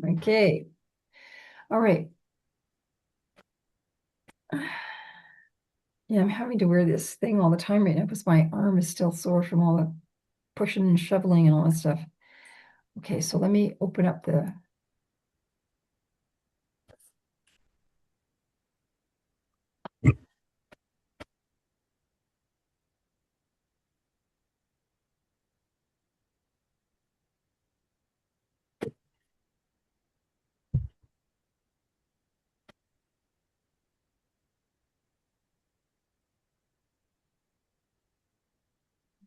Okay. All right. Yeah, I'm having to wear this thing all the time right now because my arm is still sore from all the pushing and shoveling and all that stuff. Okay, so let me open up the.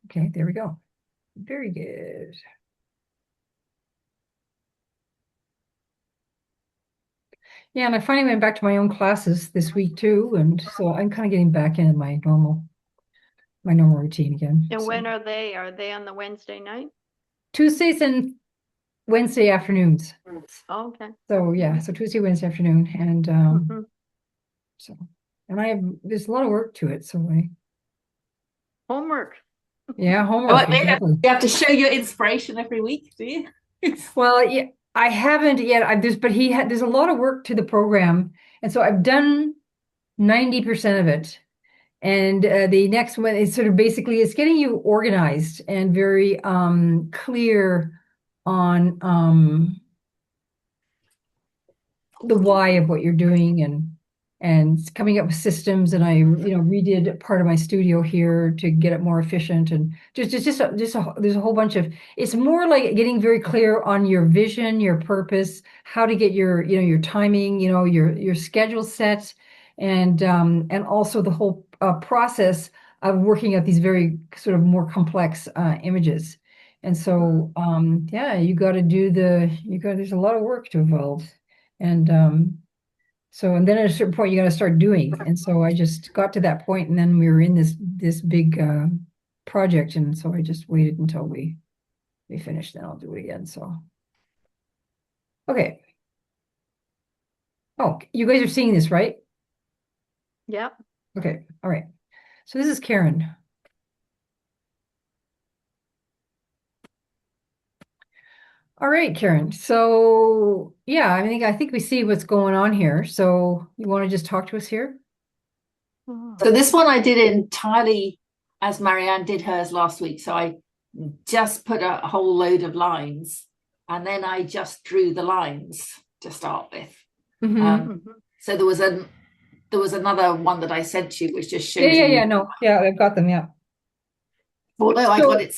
Okay, there we go. Very good. Yeah, and I finally went back to my own classes this week too, and so I'm kind of getting back into my normal routine again. And So when are they? Are they on the Wednesday night? Tuesdays and Wednesday afternoons. Oh, okay. So yeah, so Tuesday, Wednesday afternoon, and Mhm. so and there's a lot of work to it. So Homework. yeah, Oh, homework yeah. exactly. You have to show your inspiration every week, do you? Well, yeah, I haven't yet. There's a lot of work to the program, and so I've done 90% of it. And the next one is sort of basically it's getting you organized and very clear on the why of what you're doing and coming up with systems. And I redid part of my studio here to get it more efficient and there's a whole bunch of it's more like getting very clear on your vision, your purpose, how to get your timing, your schedule set, and also the whole process of working out these very sort of more complex images. And so yeah, there's a lot of work to involve. And and then at a certain point you got to start doing. And so I just got to that point, and then we were in this big project, and so I just waited until we finished, then I'll do it again. So okay. Oh, you guys are seeing this, right? Yep. Okay, all right. So this is Karen. All right, Karen. So yeah, I think we see what's going on here. So you want to just talk to us here? Mhm. So this one I did entirely as Marianne did hers last week. So I just put a whole load of lines and then I just drew the lines to start with. Mm-hmm. Mhm. So there was another one that I sent you, which just Yeah, showed yeah, you. yeah. No, yeah, I've got them. Yeah. Although I got So it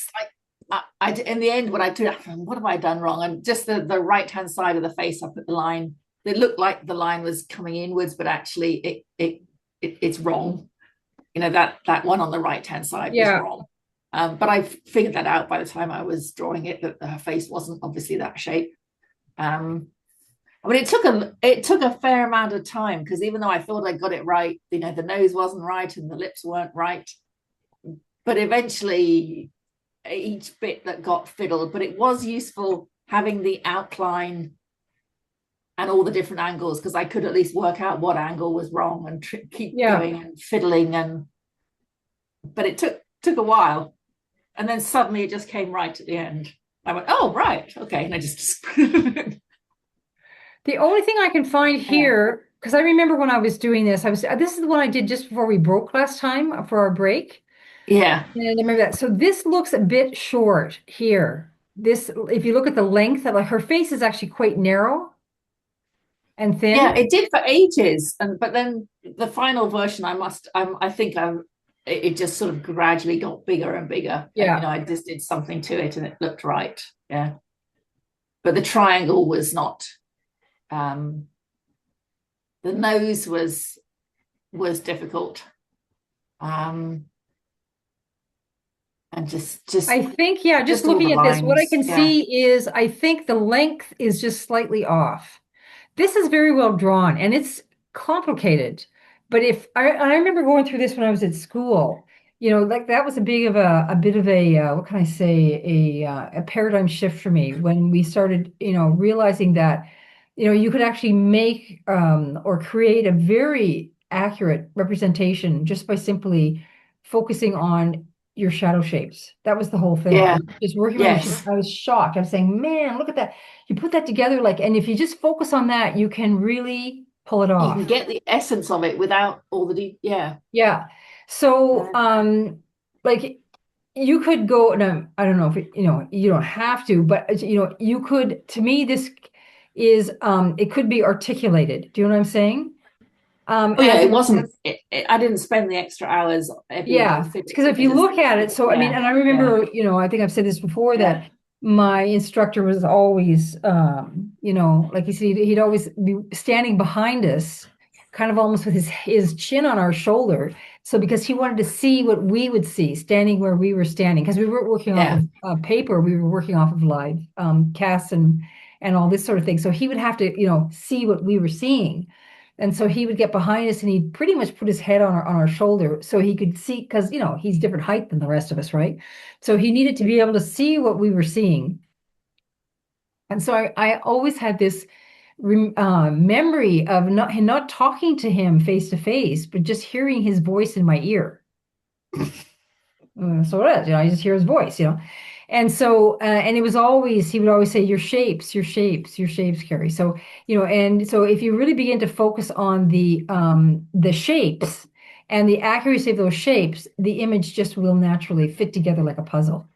in the end when I did, what have I done wrong? And just the right hand side of the face, I put the line. It looked like the line was coming inwards, but actually it's wrong. That one on the right hand side was yeah, wrong. But I figured that out by the time I was drawing it, that her face wasn't obviously that shape. I mean, it took a fair amount of time because even though I thought I got it right, the nose wasn't right and the lips weren't right. But eventually, each bit that got fiddled. But it was useful having the outline and all the different angles because I could at least work out what angle was wrong and keep yeah. going and fiddling. But it took a while, and then suddenly it just came right at the end. I went, oh right, okay, and I just The only thing I can find yeah. here, because I remember when I was doing this is the one I did just before we broke last time for our break. Yeah, And I remember that. So this looks a bit short here. If you look at the length of like her face is actually quite narrow and yeah, thin. it did for ages, and but then the final version, I think it just sort of gradually got bigger and bigger, and Yeah. I just did something to it, and it looked right. Yeah, but the triangle was not. Um, the nose was difficult, um, and I think, yeah, just just all the looking at this, what I lines. can Yeah, see is I think the length is just slightly off. This is very well drawn and it's complicated. But if I remember going through this when I was at school, like that was a bit of a what can I say, a paradigm shift for me when we started, realizing that, you could actually make or create a very accurate representation just by simply focusing on your shadow shapes. That was the whole thing. Yeah. Just working on your Yes. shapes. I was shocked. I'm saying, man, look at that. You put that together, like, and if you just focus on that, you can really pull it You off. can get the essence of it without all the yeah. Yeah. So, like you could go, and I don't know if you don't have to, but you could, to me, this is, it could be articulated. Do you know what I'm saying? Oh yeah, As it wasn't. I didn't spend the extra hours Yeah, because if you look at it, so I mean, yeah, and I remember, I think I've said this before, yeah, that my instructor was always, like you see, he'd always be standing behind us, kind of almost with his chin on our shoulder. So because he wanted to see what we would see, standing where we were standing, because we weren't working off yeah. of paper, we were working off of live casts and all this sort of thing. So he would have to, see what we were seeing. And so he would get behind us and he'd pretty much put his head on our shoulder so he could see, because, he's different height than the rest of us, right? So he needed to be able to see what we were seeing. And so I always had this memory of not talking to him face to face, but just hearing his voice in my ear. So it is, I just hear his voice, And so, and it was always, he would always say, your shapes, your shapes, your shapes, Carrie. So, and so if you really begin to focus on the shapes and the accuracy of those shapes, the image just will naturally fit together like a puzzle.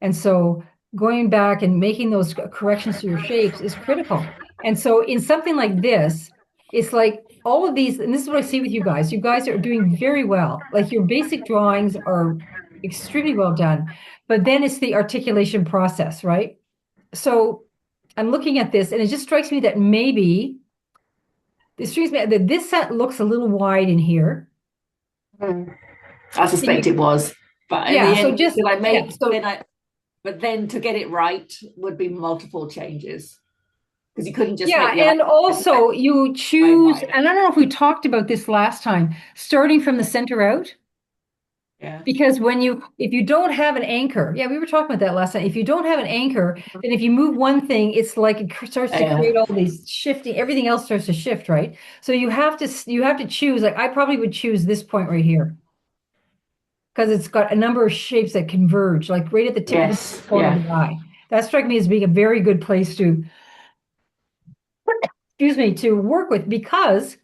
And so going back and making those corrections to your shapes is critical. And so in something like this, it's like all of these, and this is what I see with you guys. You guys are doing very well. Like your basic drawings are extremely well done, but then it's the articulation process, right? So I'm looking at this and it just strikes me that maybe this set looks a little wide in here. I suspect it was, but in Yeah, the so end, just did I make? yeah, so But then to get it right would be multiple changes because you couldn't just yeah, make the and also eye you choose, wider. and I don't know if we talked about this last time, starting from the center out, Yeah, because if you don't have an anchor, yeah, we were talking about that last time. If you don't have an anchor, then if you move one thing, it's like it starts to create all these shifting, everything else starts to shift, right? So you have to choose, like I probably would choose this point right here because it's got a number of shapes that converge, like right at the tip of yes, the corner of the eye. That struck me as being a very good place to to work with, because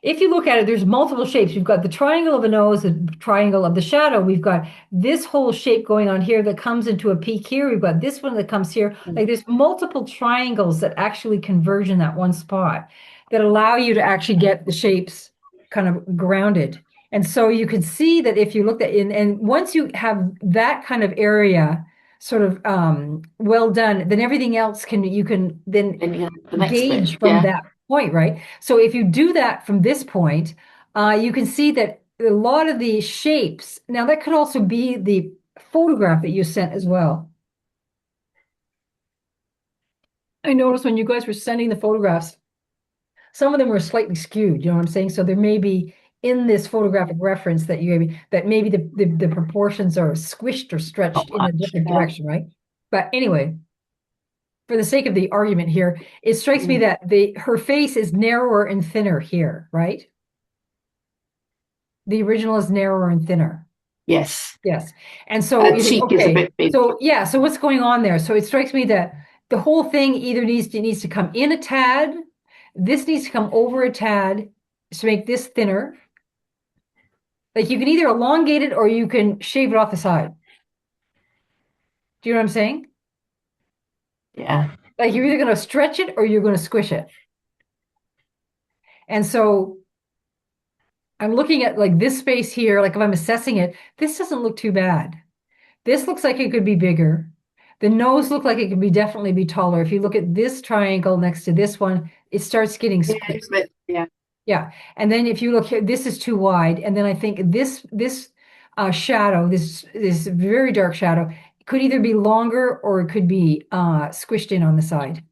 if you look at it, there's multiple shapes. We've got the triangle of the nose, the triangle of the shadow. We've got this whole shape going on here that comes into a peak here. We've got this one that comes here. Like there's multiple triangles that actually converge in that one spot that allow you to actually get the shapes kind of grounded. And so you can see that if you looked at in, and once you have that kind of area sort of well done, then everything else you can then the next gauge bit, from that point, right? So if you do that from this point, you can see that a lot of the shapes, now that could also be the photograph that you sent as well. I noticed when you guys were sending the photographs, some of them were slightly skewed, you know what I'm saying? So there may be in this photographic reference that you gave me, that maybe the proportions are squished or stretched in a different direction, right? But anyway, for the sake of the argument here, it strikes me that her face is narrower and thinner here, right? The original is narrower and thinner. Yes. Yes. And so Her cheek is a bit big. So yeah, so what's going on there? So it strikes me that the whole thing either needs to come in a tad, this needs to come over a tad to make this thinner. Like you can either elongate it or you can shave it off the side. Do you know what I'm saying? Yeah. Like you're either going to stretch it or you're going to squish it. And so I'm looking at like this space here, like if I'm assessing it, this doesn't look too bad. This looks like it could be bigger. The nose looked like it could definitely be taller. If you look at this triangle next to this one, it starts getting squished. Yeah. Yeah. And then if you look here, this is too wide. And then I think this shadow, this very dark shadow, could either be longer or it could be squished in on the side.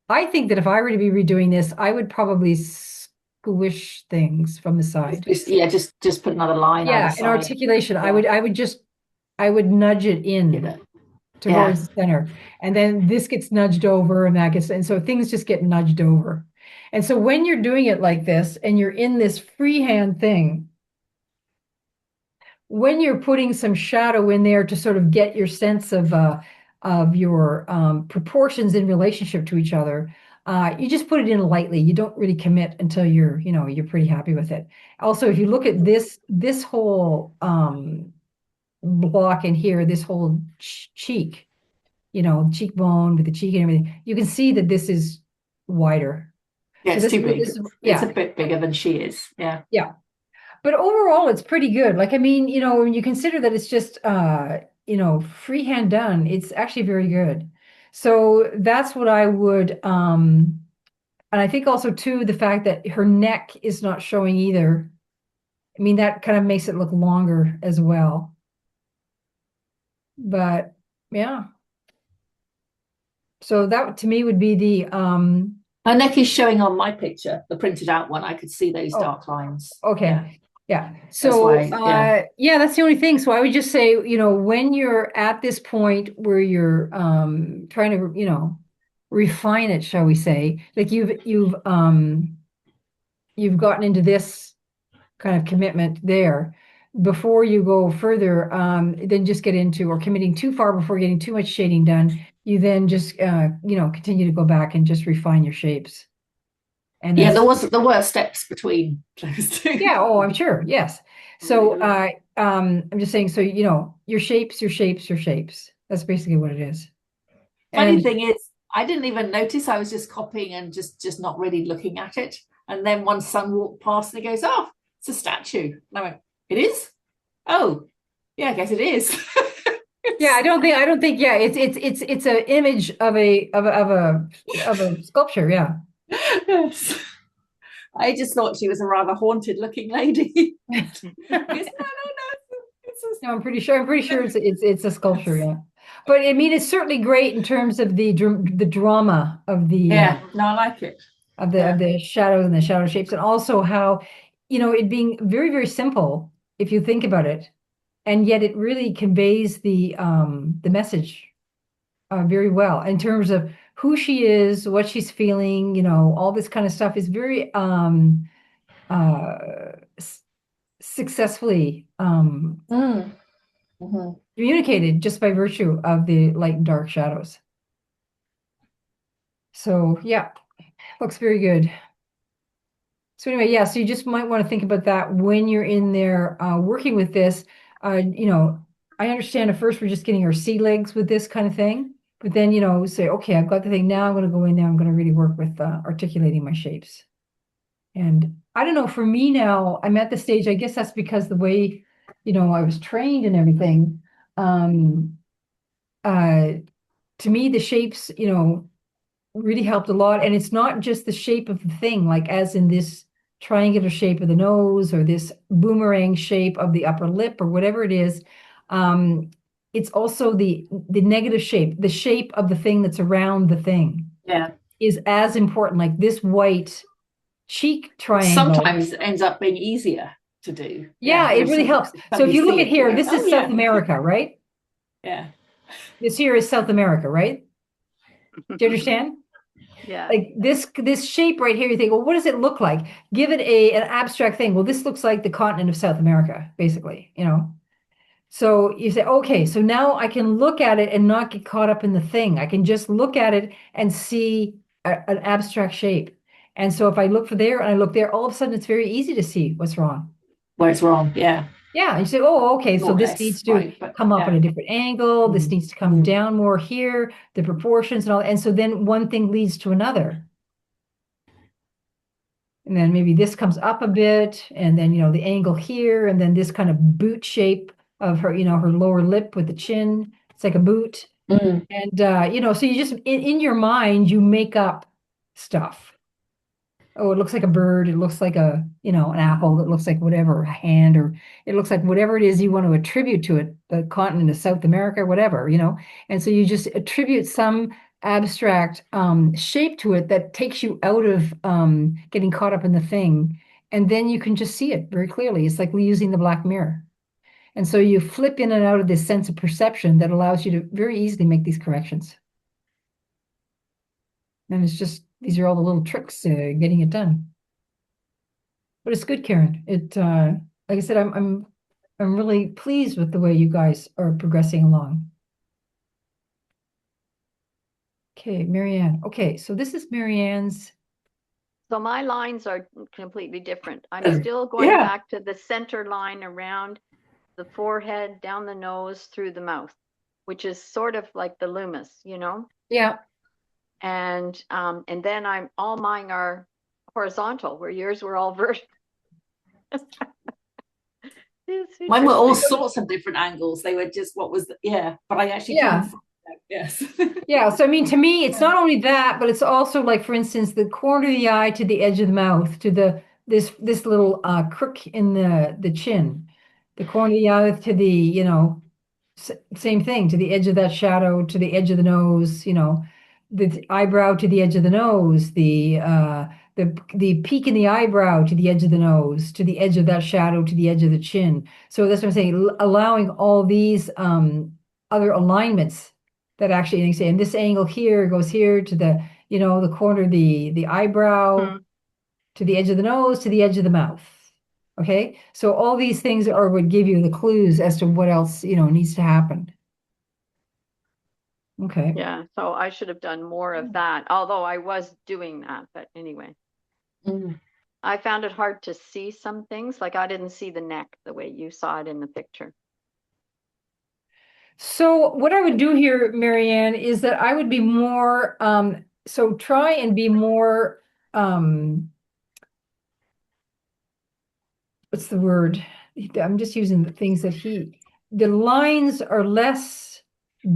I think that if I were to be redoing this, I would probably squish things from the side. Just put another line. Yeah, an articulation. I would nudge it in towards the center. And then this gets nudged over and so things just get nudged over. And so when you're doing it like this and you're in this freehand thing, when you're putting some shadow in there to sort of get your sense of your proportions in relationship to each other, you just put it in lightly. You don't really commit until you're pretty happy with it. Also, if you look at this whole block in here, this whole cheek, cheekbone with the cheek and everything, you can see that this is wider. Yeah, So it's this, too big. this, It's yeah, a bit bigger than she is. Yeah. yeah. But overall, it's pretty good. Like, I mean, when you consider that it's just, freehand done, it's actually very good. So that's what I would, and I think also too, the fact that her neck is not showing either. I mean, that kind of makes it look longer as well. But yeah. So that to me would be the, Her neck is showing on my picture, the printed out one. I could see those oh, dark lines. okay. Yeah. That's So, why, yeah. yeah, that's the only thing. So I would just say, when you're at this point where you're trying to, refine it, shall we say, like you've gotten into this kind of commitment there. Before you go further, then just get into or committing too far before getting too much shading done, you then just continue to go back and just refine your shapes. And Yeah, that's there were steps between those two. Yeah, oh, I'm sure. Yes. So I'm just saying, so your shapes, your shapes, your shapes. That's basically what it is. Funny And thing is, I didn't even notice. I was just copying and just not really looking at it. And then one son walked past and he goes, "Oh, it's a statue." And I went, "It is? Oh, yeah, I guess it is." yeah, I don't think yeah, it's an image of a sculpture, yeah. Yes. I just thought she was a rather haunted looking lady. Yes, no, No, I'm pretty sure it's a sculpture, yeah. But I mean, it's certainly great in terms of the drama of the yeah, no, I like it. of the shadows and the shadow shapes, and also how, it being very, very simple if you think about it, and yet it really conveys the message very well in terms of who she is, what she's feeling, all this kind of stuff is very uh successfully communicated just by virtue of the light and dark shadows. So yeah, looks very good. So anyway, yeah, so you just might want to think about that when you're in there working with this. I understand at first we're just getting our sea legs with this kind of thing, but then, say, okay, I've got the thing now, I'm going to go in there, I'm going to really work with articulating my shapes. And I don't know, for me now, I'm at the stage, I guess that's because the way, I was trained and everything. To me, the shapes, really helped a lot. And it's not just the shape of the thing, like as in this triangular shape of the nose or this boomerang shape of the upper lip or whatever it is. It's also the negative shape, the shape of the thing that's around the thing. Yeah. Is as important. Like this white cheek triangle. Sometimes it ends up being easier to do. Yeah, it really helps. So if you look at here, this is South America, right? Yeah. This here is South America, right? Do you understand? Yeah. Like this shape right here, you think, well, what does it look like? Give it an abstract thing. Well, this looks like the continent of South America, basically, So you say, okay, so now I can look at it and not get caught up in the thing. I can just look at it and see an abstract shape. And so if I look for there and I look there, all of a sudden it's very easy to see what's wrong. Where it's wrong, yeah. Yeah, you say, oh, okay, so this needs to come up at a different angle. This needs to come down more here, the proportions and all. And so then one thing leads to another. And then maybe this comes up a bit, and then, the angle here, and then this kind of boot shape of her, her lower lip with the chin. It's like a boot. And, so you just, in your mind, you make up stuff. Oh, it looks like a bird. It looks like an apple. It looks like whatever, a hand, or it looks like whatever it is you want to attribute to it, the continent of South America, whatever, And so you just attribute some abstract shape to it that takes you out of getting caught up in the thing. And then you can just see it very clearly. It's like using the black mirror. And so you flip in and out of this sense of perception that allows you to very easily make these corrections. And it's just, these are all the little tricks getting it done. But it's good, Karen. Like I said, I'm I'm really pleased with the way you guys are progressing along. Okay, Marianne. Okay, so this is Marianne's. So my lines are completely different. I'm Better. still going Yeah. back to the center line around the forehead, down the nose, through the mouth, which is sort of like the Loomis, you know? Yeah. And then all mine are horizontal, where yours were all vertical. Mine were all Interesting. sorts of different angles. They were just yeah, but I actually Yeah. can, yes. Yeah, so I mean, to me, it's not only that, but it's also like, for instance, the corner of the eye to the edge of the mouth, to this little crook in the chin, the corner of the eye to the, same thing, to the edge of that shadow, to the edge of the nose, the eyebrow to the edge of the nose, the peak in the eyebrow to the edge of the nose, to the edge of that shadow, to the edge of the chin. So that's what I'm saying, allowing all these other alignments that actually, and you say, and this angle here goes here to the corner of the eyebrow, Hmm. to the edge of the nose, to the edge of the mouth. Okay, so all these things are would give you the clues as to what else, needs to happen. Okay. Yeah, so I should have done more of that, although I was doing that, but anyway. Mm. I found it hard to see some things, like I didn't see the neck the way you saw it in the picture. So what I would do here, Marianne, is that I would be more, so try and be more, what's the word? I'm just using the things that the lines are less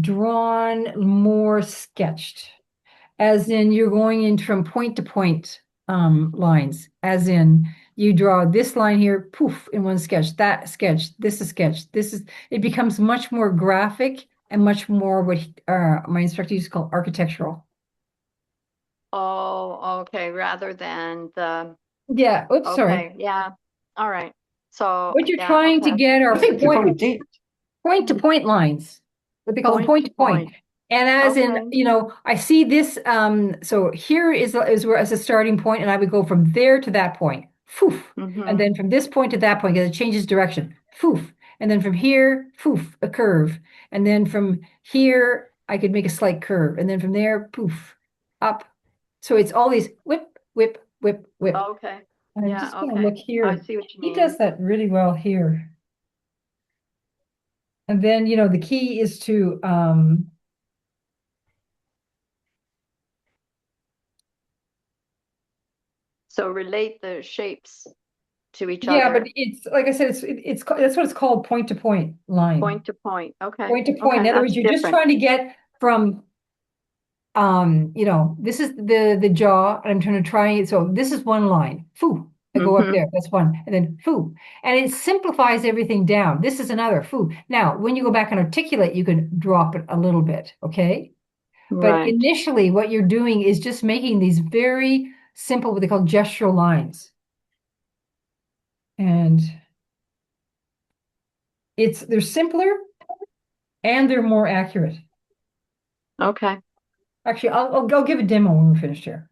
drawn, more sketched, as in you're going in from point to point lines, as in you draw this line here, poof, in one sketch, that sketch, this is sketch, it becomes much more graphic and much more what my instructor used to call architectural. Oh, okay, rather than the, Yeah, oops, sorry. okay, yeah, all right. So, What you're yeah, trying to okay. get are I think you probably did. point to point lines, what they call them point to point. And as in, Okay. I see this, so here is where as a starting point, and I would go from there to that point, foof. And Mm-hmm. then from this point to that point, because it changes direction, foof. And then from here, foof, a curve. And then from here, I could make a slight curve. And then from there, poof, up. So it's all these whip, whip, whip, whip. Okay. And I'm Yeah, just going to okay. look I here. see what you He mean. does that really well here. And then, the key is to, So relate the shapes to each yeah, but other, it's like I said, that's what it's called, point to point line. point to point. Okay. Point to point. Okay, In other words, that's you're just different. trying to get from, this is the jaw, and I'm trying to try it. So this is one line. Foo. I go up Mm-hmm. there. That's one, and then foo, and it simplifies everything down. This is another foo. Now, when you go back and articulate, you can drop it a little bit. Okay. But Right. initially, what you're doing is just making these very simple, what they call gestural lines. And they're simpler and they're more accurate. Okay. Actually, I'll give a demo when we're finished here.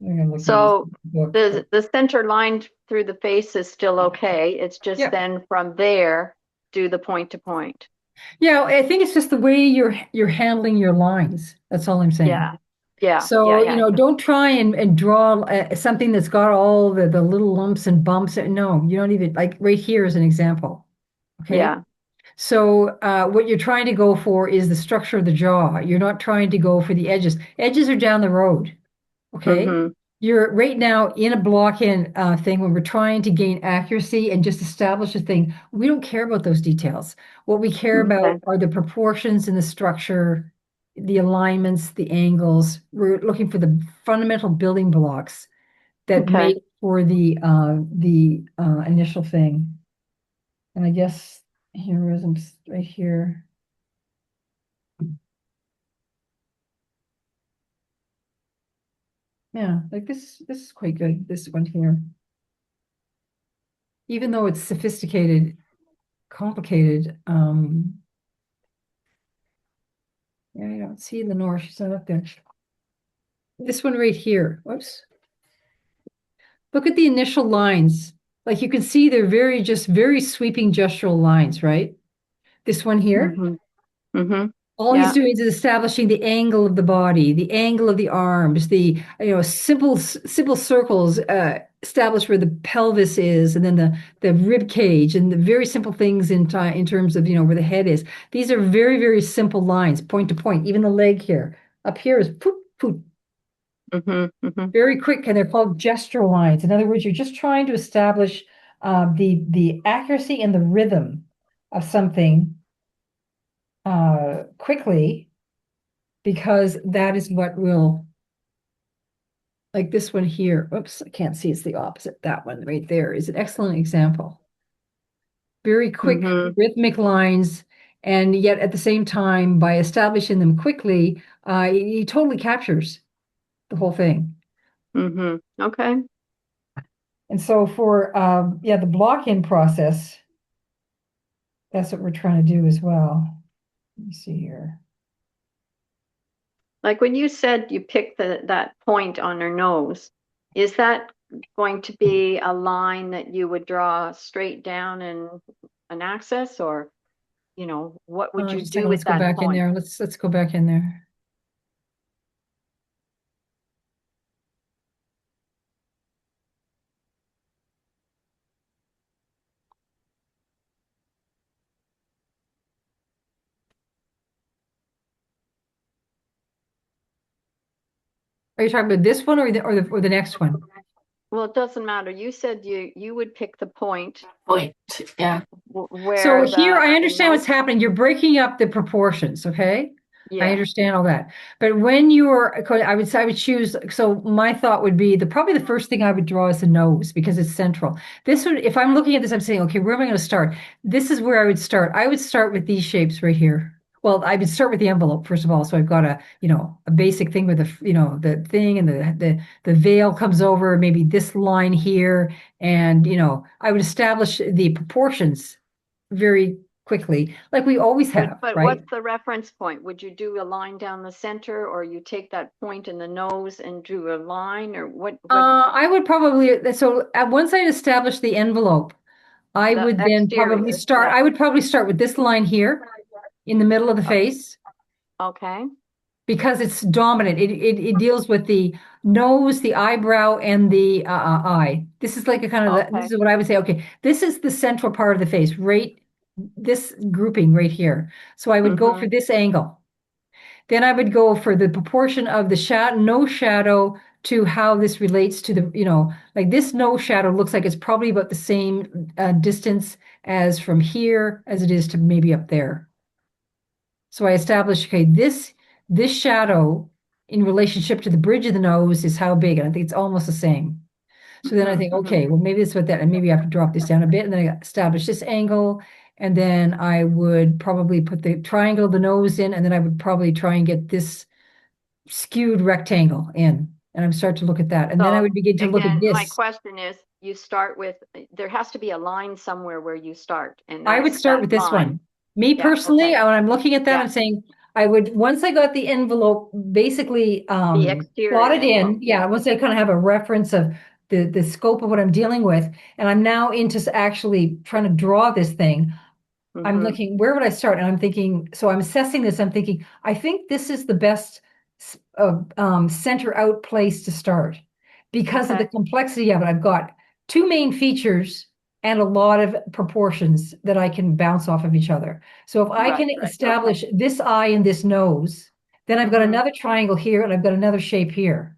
I'm gonna look at this So book. the center line through the face is still okay. It's just Yeah. then from there, do the point to point. Yeah, I think it's just the way you're handling your lines. That's all I'm saying. Yeah. Yeah. So, Yeah. don't try and draw something that's got all the little lumps and bumps. No, you don't even, like right here is an example. Okay. Yeah. So what you're trying to go for is the structure of the jaw. You're not trying to go for the edges. Edges are down the road. Okay. Mm-hmm. You're right now in a block-in thing when we're trying to gain accuracy and just establish a thing. We don't care about those details. What we care about Okay. are the proportions in the structure, the alignments, the angles. We're looking for the fundamental building blocks that Okay. make for the initial thing. And I guess here is right here. Yeah, like this is quite good, this one here. Even though it's sophisticated, complicated, yeah, I don't see Lenore, she's not up there. This one right here, whoops. Look at the initial lines. like you can see they're very sweeping gestural lines, right? This one here. All he's Yeah. doing is establishing the angle of the body, the angle of the arms, the simple circles establish where the pelvis is, and then the rib cage, and the very simple things in terms of where the head is. These are very simple lines, point to point. Even the leg here, up here is poop poop, very quick, and they're called gestural lines. In other words, you're just trying to establish the accuracy and the rhythm of something quickly, because that is what will, like this one here. Oops, I can't see. It's the opposite. That one right there is an excellent example. Very quick, rhythmic lines, and yet at the same time, by establishing them quickly, he totally captures the whole thing. Okay. And so for the block-in process, that's what we're trying to do as well. Let me see here. Like when you said you picked that point on her nose, is that going to be a line that you would draw straight down in an axis, or what would you Just a do second, with let's go that back in point? there. Let's go back in there. Are you talking about this one or the next one? Well, it doesn't matter. You said you would pick the point Point. Yeah. where So here I the understand what's nose. happening. You're breaking up the proportions, okay? I Yeah. understand all that. But when I would choose, so my thought would be probably the first thing I would draw is the nose because it's central. This would, if I'm looking at this, I'm saying, okay, where am I going to start? This is where I would start. I would start with these shapes right here. Well, I would start with the envelope first of all. So I've got a basic thing with the thing, and the veil comes over, maybe this line here, and I would establish the proportions very quickly, like we always have, But right? what's the reference point? Would you do a line down the center, or you take that point in the nose and do a line, or what? I would probably, so once I establish the envelope, I The would then probably exterior, start, yeah. I would probably start with this line here in the middle of the face Okay. because it's dominant. It deals with the nose, the eyebrow, and the eye. This is like a kind of, this Okay. is what I would say, okay, this is the central part of the face, right? This grouping right here. So I would go for this angle. Then I would go for the proportion of the shadow, no shadow, to how this relates to like this no shadow looks like it's probably about the same distance as from here as it is to maybe up there. So I establish, okay, this shadow in relationship to the bridge of the nose is how big, and I think it's almost the same. So then I think, okay, well, maybe it's what that, and maybe I have to drop this down a bit, and then I establish this angle, and then I would probably put the triangle of the nose in, and then I would probably try and get this skewed rectangle in, and I start to look at that, and then I would begin to look at Again, my this. question is, you start with, there has to be a line somewhere where you start, and I would that's start that with this line. one. Me Yeah, personally, okay. when I'm looking at that, Yeah. I'm saying I would, once I got the envelope basically The exterior plotted in, envelope, yeah. once I kind of have a reference of the scope of what I'm dealing with, and I'm now into actually trying to draw this thing, I'm looking, where would I start? And I'm thinking, so I'm assessing this, I'm thinking, I think this is the best center out place to start because of the Okay. complexity of it. I've got two main features and a lot of proportions that I can bounce off of each other. So if I can Right, establish this eye and this nose, then I've got Mhm. another triangle here and I've got another shape here.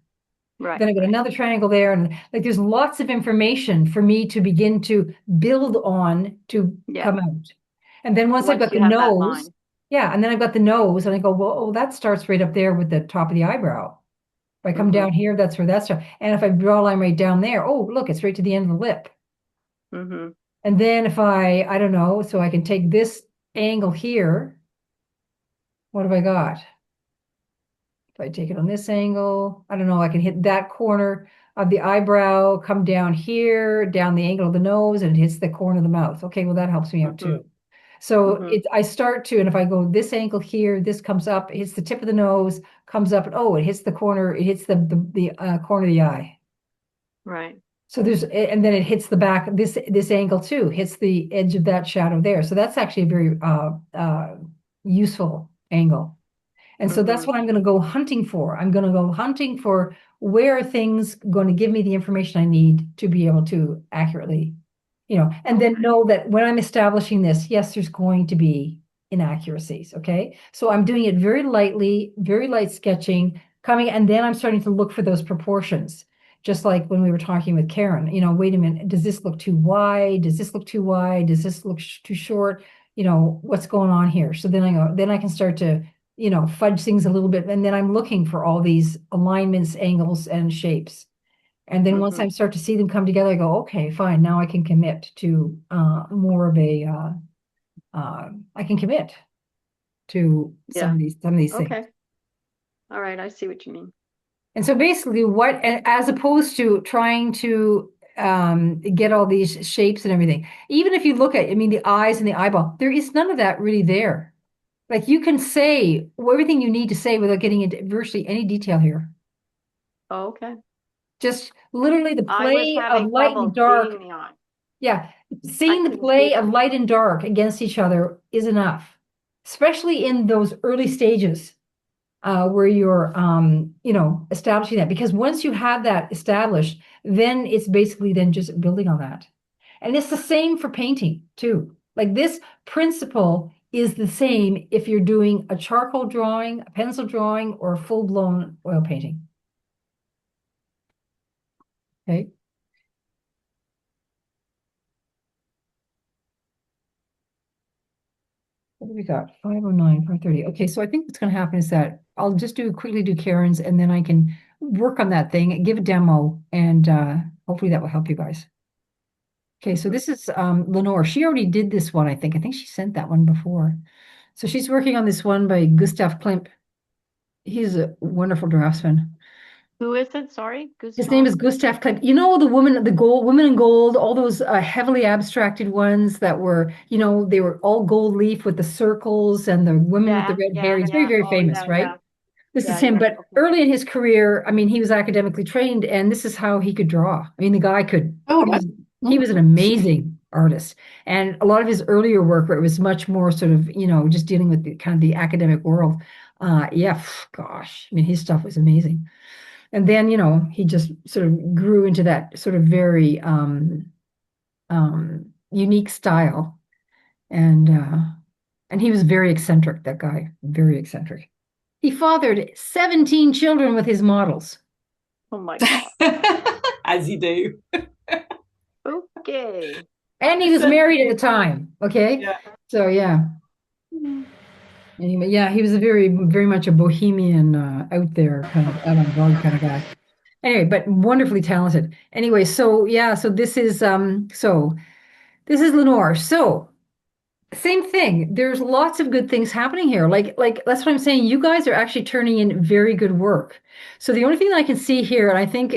Right, Then I've got right. another triangle there. And like there's lots of information for me to begin to build on to Yeah. come out. And then once I've Once got the you have that nose, line. yeah, and then I've got the nose, and I go, well, oh, that starts right up there with the top of the eyebrow. If I come down here, that's where that starts. And if I draw a line right down there, oh, look, it's right to the end of the lip. Mhm. And then if I don't know, so I can take this angle here. What have I got? If I take it on this angle, I don't know, I can hit that corner of the eyebrow, come down here, down the angle of the nose, and it hits the corner of the mouth. Okay, well, that helps me out too. So I start to, and if I go this angle here, this comes up, it hits the tip of the nose, comes up, and oh, it hits the corner, it hits the corner of the eye. Right. So and then it hits the back, this angle too, hits the edge of that shadow there. So that's actually a very useful angle. And so that's Mhm. what I'm going to go hunting for. I'm going to go hunting for where are things going to give me the information I need to be able to accurately, and then Okay. know that when I'm establishing this, yes, there's going to be inaccuracies. Okay. So I'm doing it very lightly, very light sketching, and then I'm starting to look for those proportions. Just like when we were talking with Karen, wait a minute, does this look too wide? Does this look too wide? Does this look too short? What's going on here? So then I can start to fudge things a little bit. And then I'm looking for all these alignments, angles, and shapes. And then once I Mhm. start to see them come together, I go, okay, fine. Now I can commit to more of I can commit to Yeah. some of these things. Okay. All right. I see what you mean. And so basically as opposed to trying to get all these shapes and everything, even if you look at, I mean, the eyes and the eyeball, there is none of that really there. Like you can say everything you need to say without getting into virtually any detail here. Oh, okay. Just literally the I was play of having light and trouble dark. seeing the eye. Yeah, I seeing the couldn't see play of them. light and dark against each other is enough, especially in those early stages where you're, establishing that. Because once you have that established, then it's basically then just building on that. And it's the same for painting too. Like this principle is the same if you're doing a charcoal drawing, a pencil drawing, or a full-blown oil painting. Okay. What do we got? 509, 530. Okay, so I think what's going to happen is that I'll just quickly do Karen's and then I can work on that thing, give a demo, and hopefully that will help you guys. Okay, so this is Lenore. She already did this one, I think. I think she sent that one before. So she's working on this one by Gustav Klimt. He's a wonderful draftsman. Who is it? Sorry, His name Gustav? is Gustav Klimt. You know the woman in gold, all those heavily abstracted ones that were, they were all gold leaf with the circles and the women with the Yeah, red hair. yeah, He's very, yeah. very Oh, famous, yeah, right? yeah, This is yeah, him. yeah. But Okay. early in his career, I mean, he was academically trained, and this is how he could draw. I mean, the guy could. Oh, right. He was an amazing artist, and a lot of his earlier work, where it was much more sort of, just dealing with the kind of the academic world. Yeah, gosh, I mean, his stuff was amazing. And then, he just sort of grew into that sort of very unique style, and he was very eccentric. That guy, very eccentric. He fathered 17 children with his models. Oh my God. As you do. Okay. And he was married at the time. Okay. Yeah. So yeah. Anyway, yeah, he was a very, very much a bohemian, out there kind of avant-garde kind of guy. Anyway, but wonderfully talented. Anyway, so yeah, so this is Lenore. So same thing. There's lots of good things happening here. Like that's what I'm saying. You guys are actually turning in very good work. So the only thing that I can see here, and I think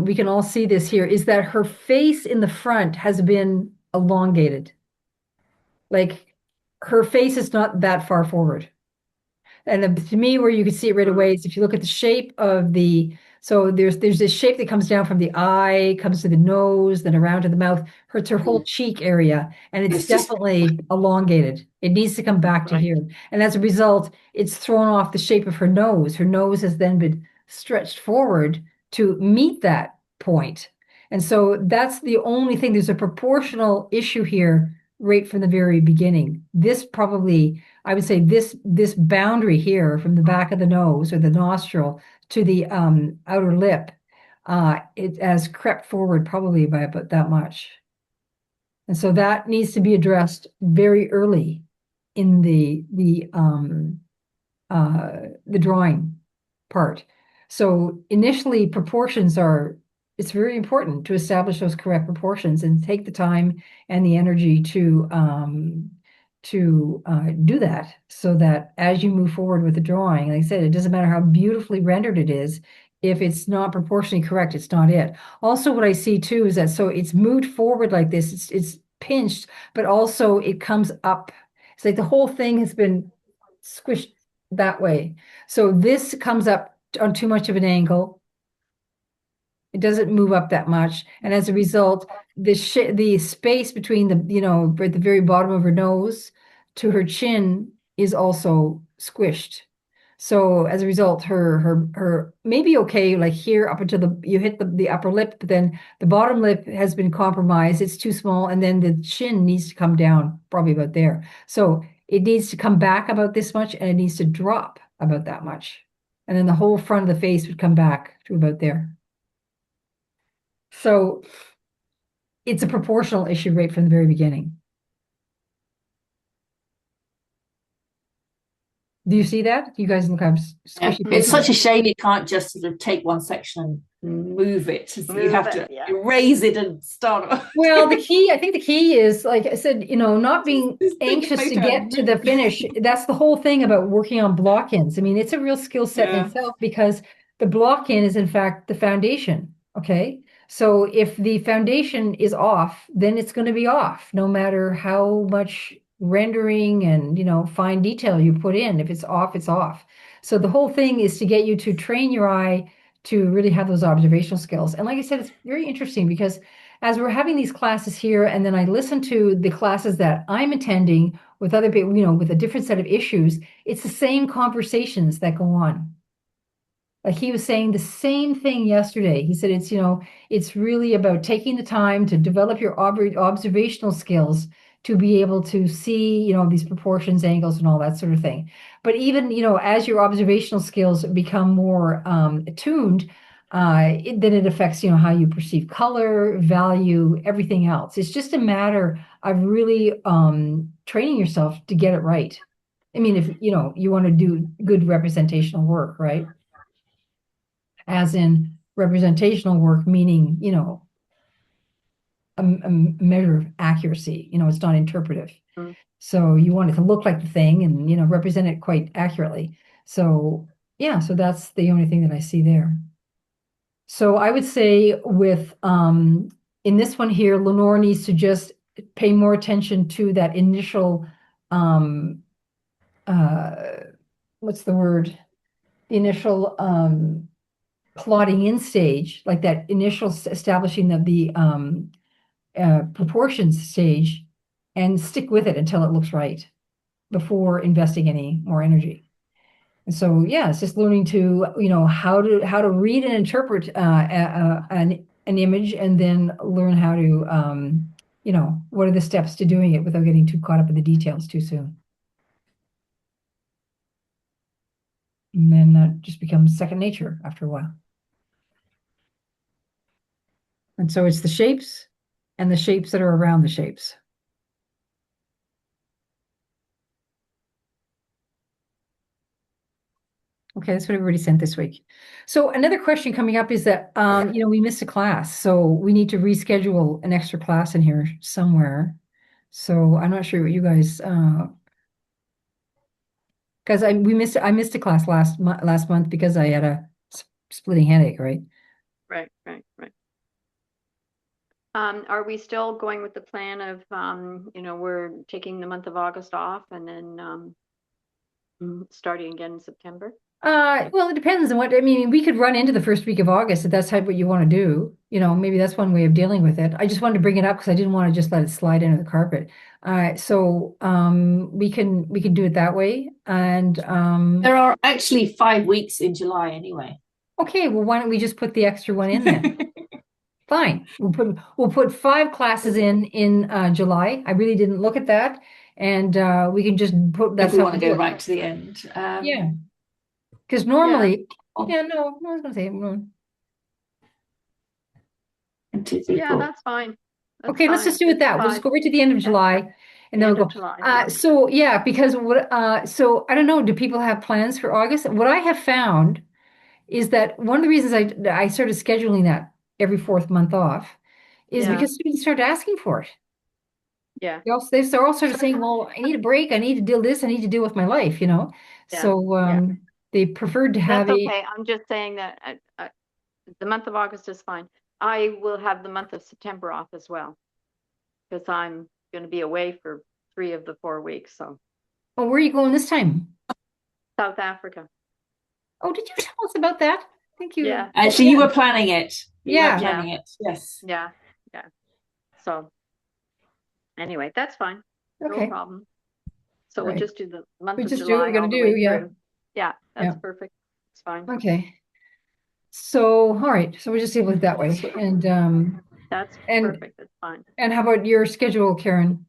we can all see this here, is that her face in the front has been elongated. Like her face is not that far forward. And then to me, where you can see it right Mm. away is if you look at the shape of so there's this shape that comes down from the eye, comes to the nose, then around to the mouth, hurts her whole cheek area, and it's It's just definitely elongated. It needs to come back to Right. here. And as a result, it's thrown off the shape of her nose. Her nose has then been stretched forward to meet that point. And so that's the only thing. There's a proportional issue here right from the very beginning. This probably I would say this boundary here from the back of the nose or the nostril to the outer lip, it has crept forward probably by about that much. And so that needs to be addressed very early in the drawing part. So initially proportions it's very important to establish those correct proportions and take the time and the energy to do that so that as you move forward with the drawing, like I said, it doesn't matter how beautifully rendered it is. If it's not proportionally correct, it's not it. Also, what I see too is that so it's moved forward like this, it's pinched, but also it comes up. It's like the whole thing has been squished that way. So this comes up on too much of an angle. It doesn't move up that much. And as a result, the space between the, at the very bottom of her nose to her chin is also squished. So as a result, her maybe okay, like here up until you hit the upper lip, but then the bottom lip has been compromised. It's too small, and then the chin needs to come down probably about there. So it needs to come back about this much, and it needs to drop about that much. And then the whole front of the face would come back to about there. So it's a proportional issue right from the very beginning. Do you see that? You guys look up squishy. It's such a shame you can't just sort of take one section and move it. So you have to erase it and start. Well, I think the key is, like I said, not being anxious to get to the finish. That's the whole thing about working on block-ins. I mean, it's a real skill set in itself, because the block-in is in fact the foundation. Okay. So if the foundation is off, then it's going to be off, no matter how much rendering and fine detail you put in. If it's off, it's off. So the whole thing is to get you to train your eye to really have those observational skills. And like I said, it's very interesting, because as we're having these classes here, and then I listen to the classes that I'm attending with other people, with a different set of issues, it's the same conversations that go on. Like he was saying the same thing yesterday. He said it's really about taking the time to develop your observational skills to be able to see, these proportions, angles, and all that sort of thing. But even, as your observational skills become more attuned, then it affects, how you perceive color, value, everything else. It's just a matter of really training yourself to get it right. I mean, if, you want to do good representational work, right? As in representational work, meaning, a measure of accuracy. It's not interpretive. So you want it to look like the thing and, represent it quite accurately. So yeah, so that's the only thing that I see there. So I would say with, in this one here, Lenore needs to just pay more attention to that initial, what's the word? The initial, plotting in stage, like that initial establishing of the, proportions stage, and stick with it until it looks right before investing any more energy. And so, yeah, it's just learning to, how to read and interpret an image, and then learn how to, what are the steps to doing it without getting too caught up in the details too soon. And then that just becomes second nature after a while. And so it's the shapes and the shapes that are around the shapes. Okay, that's what everybody sent this week. So another question coming up is that, we missed a class, so we need to reschedule an extra class in here somewhere. So I'm not sure what you guys, because I missed a class last month because I had a splitting headache, right? Right. Are we still going with the plan of, we're taking the month of August off and then starting again in September? Well, it depends on we could run into the first week of August if that's what you want to do. Maybe that's one way of dealing with it. I just wanted to bring it up because I didn't want to just let it slide under the carpet. So we can do it that way. And there are actually 5 weeks in July anyway. Okay, well, why don't we just put the extra one in then? Fine. We'll put 5 classes in July. I really didn't look at that, and we can just put. That's if we how want to go right to the end. Yeah. Because normally, no, I was going to say. Yeah, that's fine. Okay, let's just do it that. We'll just go right to the end of July, and then we'll go. So yeah, because so I don't know. Do people have plans for August? What I have found is that one of the reasons I started scheduling that every 4th month off is because students started asking for it. Yeah. They're all sort of saying, well, I need a break. I need to deal this. I need to deal with my life, Yeah. So they preferred to have That's okay. I'm just saying that the month of August is fine. I will have the month of September off as well, because I'm going to be away for 3 of the 4 weeks. So. Oh, where are you going this time? South Africa. Oh, did you tell us about that? Thank you. Yeah. Actually, you were planning it. We weren't Yeah. planning it. Yes. Yeah, yeah. So anyway, that's fine. No Okay. problem. So we'll Right. just do the month We of just do what we July gotta all the do, way yeah. through. Yeah, Yeah. that's perfect. It's fine. Okay. So, all right. So we just leave it that way. That's And perfect. That's fine. and how about your schedule, Karen?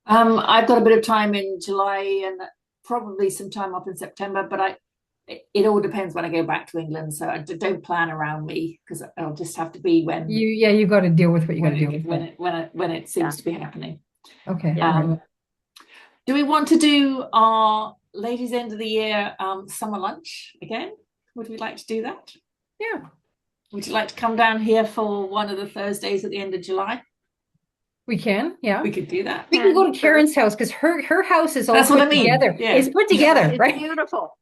I've got a bit of time in July and probably some time up in September, but it all depends when I go back to England. So don't plan around me because I'll just have to be You got to deal with what you got to deal with. when it seems Yeah. to be happening. Okay. Yeah. All right. Do we want to do our ladies' end of the year summer lunch again? Would we like to do that? Yeah, Would you like to come down here for one of the Thursdays at the end of July? we can. Yeah. We could do that. We can go to Sure. Karen's house because her house is all That's what put I mean. together. Yeah. It's put Yeah, together, it's right? beautiful.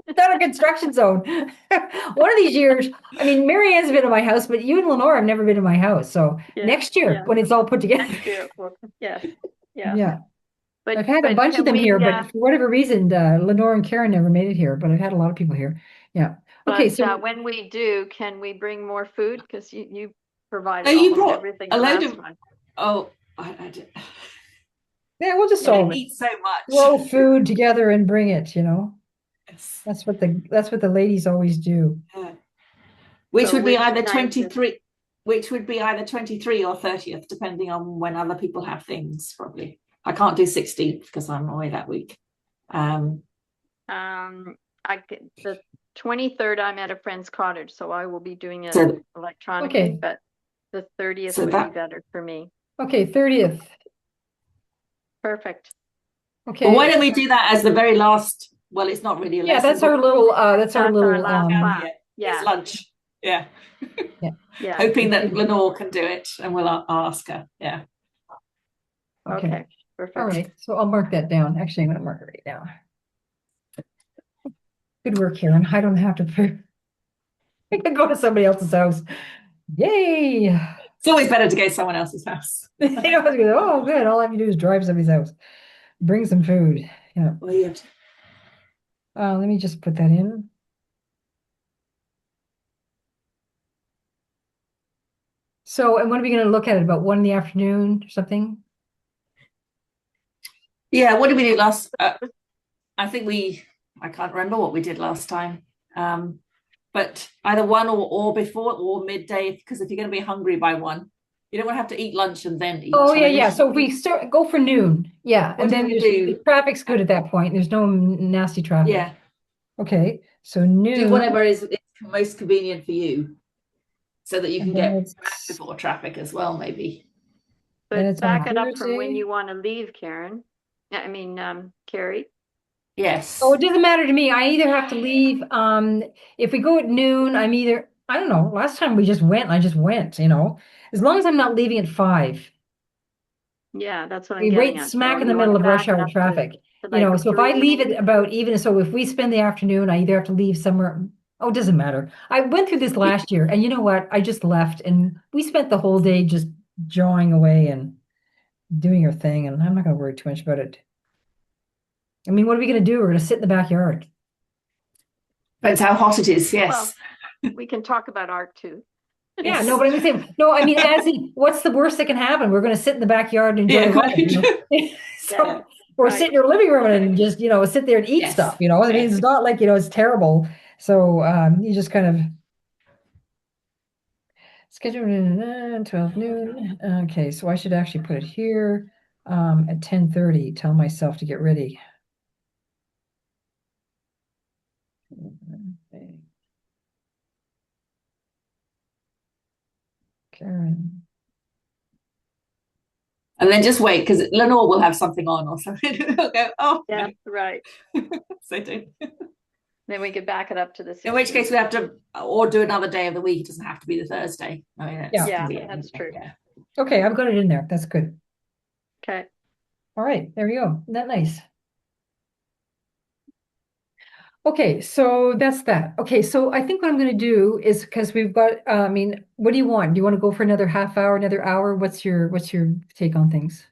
It's not a construction zone. One of these years, I mean, Mary Ann's been to my house, but you and Lenore have never been to my house. So Yeah, next year, yeah. when it's all put together. Next year, yes, yeah. Yeah. But I've had a bunch of can them we, here, but for whatever reason, Lenore and Karen never made it here, but I've had a lot of people here. Yeah. Okay, but so when we do, can we bring more food? Because you provided Oh, you almost brought everything a the load last of- one. Oh, I did. yeah, we'll just I all eat so much. roll food together and bring it, you know. Yes. That's what the ladies always do. Yeah. Which So would be which either night is- 23, which would be either 23 or 30th, depending on when other people have things, probably. I can't do 16th because I'm away that week. The 23rd, I'm at a friend's cottage, so I will be doing it So- electronically, Okay. but the 30th So would be that- better for me. Okay, 30th. Perfect. Okay. Well, why don't we do that as the very last? Well, it's not really a Yeah, lesson. that's our little That's our last class. It's Yeah, lunch. Yeah. yeah. Hoping that Lenore can do it and we'll ask her. Yeah. Okay. Okay, perfect. All right. So I'll mark that down. Actually, I'm going to mark it right now. Good work, Karen. I don't have to I can go to somebody else's house. Yay. It's always better to go to someone else's house. You know, oh, good. All I have to do is drive somebody's house. Bring some food. Yeah. Well, you have to- Let me just put that in. So, and when are we going to look at it? About 1 in the afternoon or something? Yeah, what did we do last? I think I can't remember what we did last time. But either 1 or before or midday, because if you're going to be hungry by 1, you don't want to have to eat lunch and then eat. Oh, So yeah, maybe yeah. So if we go for noon. Yeah. What And do then we there's- do? the traffic's good at that point. There's no nasty traffic. Yeah, Okay. So do noon. whatever is most convenient for you, so that you can and then get it's- back before traffic as well, maybe. And But it's on back it up from when Thursday. you want to leave, Karen. I mean, Carrie. Yes. Oh, it doesn't matter to me. I either have to leave. If we go at noon, I don't know. Last time we just went, and I just went, you know. As long as I'm not leaving at 5. Yeah, that's what I'm We getting wait at. smack So in the you middle want of to rush back it hour up to- traffic. to You know, like so if I 3 leave maybe? it about even, so if we spend the afternoon, I either have to leave somewhere. Oh, it doesn't matter. I went through this last year, and you know what? I just left, and we spent the whole day just jawing away and doing our thing, and I'm not going to worry too much about it. I mean, what are we going to do? We're going to sit in the backyard. Depends how hot it is. Yes. We can talk about art too. Yeah, no, but I'm saying, no, I mean, what's the worst that can happen? We're going to sit in the backyard and enjoy Yeah, the weather, you know? So, Yeah, or right. sit in your living room and just, you know, sit there and eat Yes. stuff, you know? I mean, Yes. it's not like, you know, it's terrible. So you just kind of schedule it 12 noon. Okay, so I should actually put it here at 10:30. Tell myself to get ready. Okay. Karen. And then just wait because Lenore will have something on or something. They'll go, oh, Yeah, right. so don't. Then we could back it up to the In which 16th. case we have to, or do another day of the week. It doesn't have to be the Thursday. I mean, that's, Yeah. Yeah, can be that's anything, true. yeah. Okay, I've got it in there. That's good. Okay. All right, there we go. Isn't that nice? Okay, so that's that. Okay, so I think what I'm going to do is because we've got, I mean, what do you want? Do you want to go for another half hour, another hour? What's your take on things?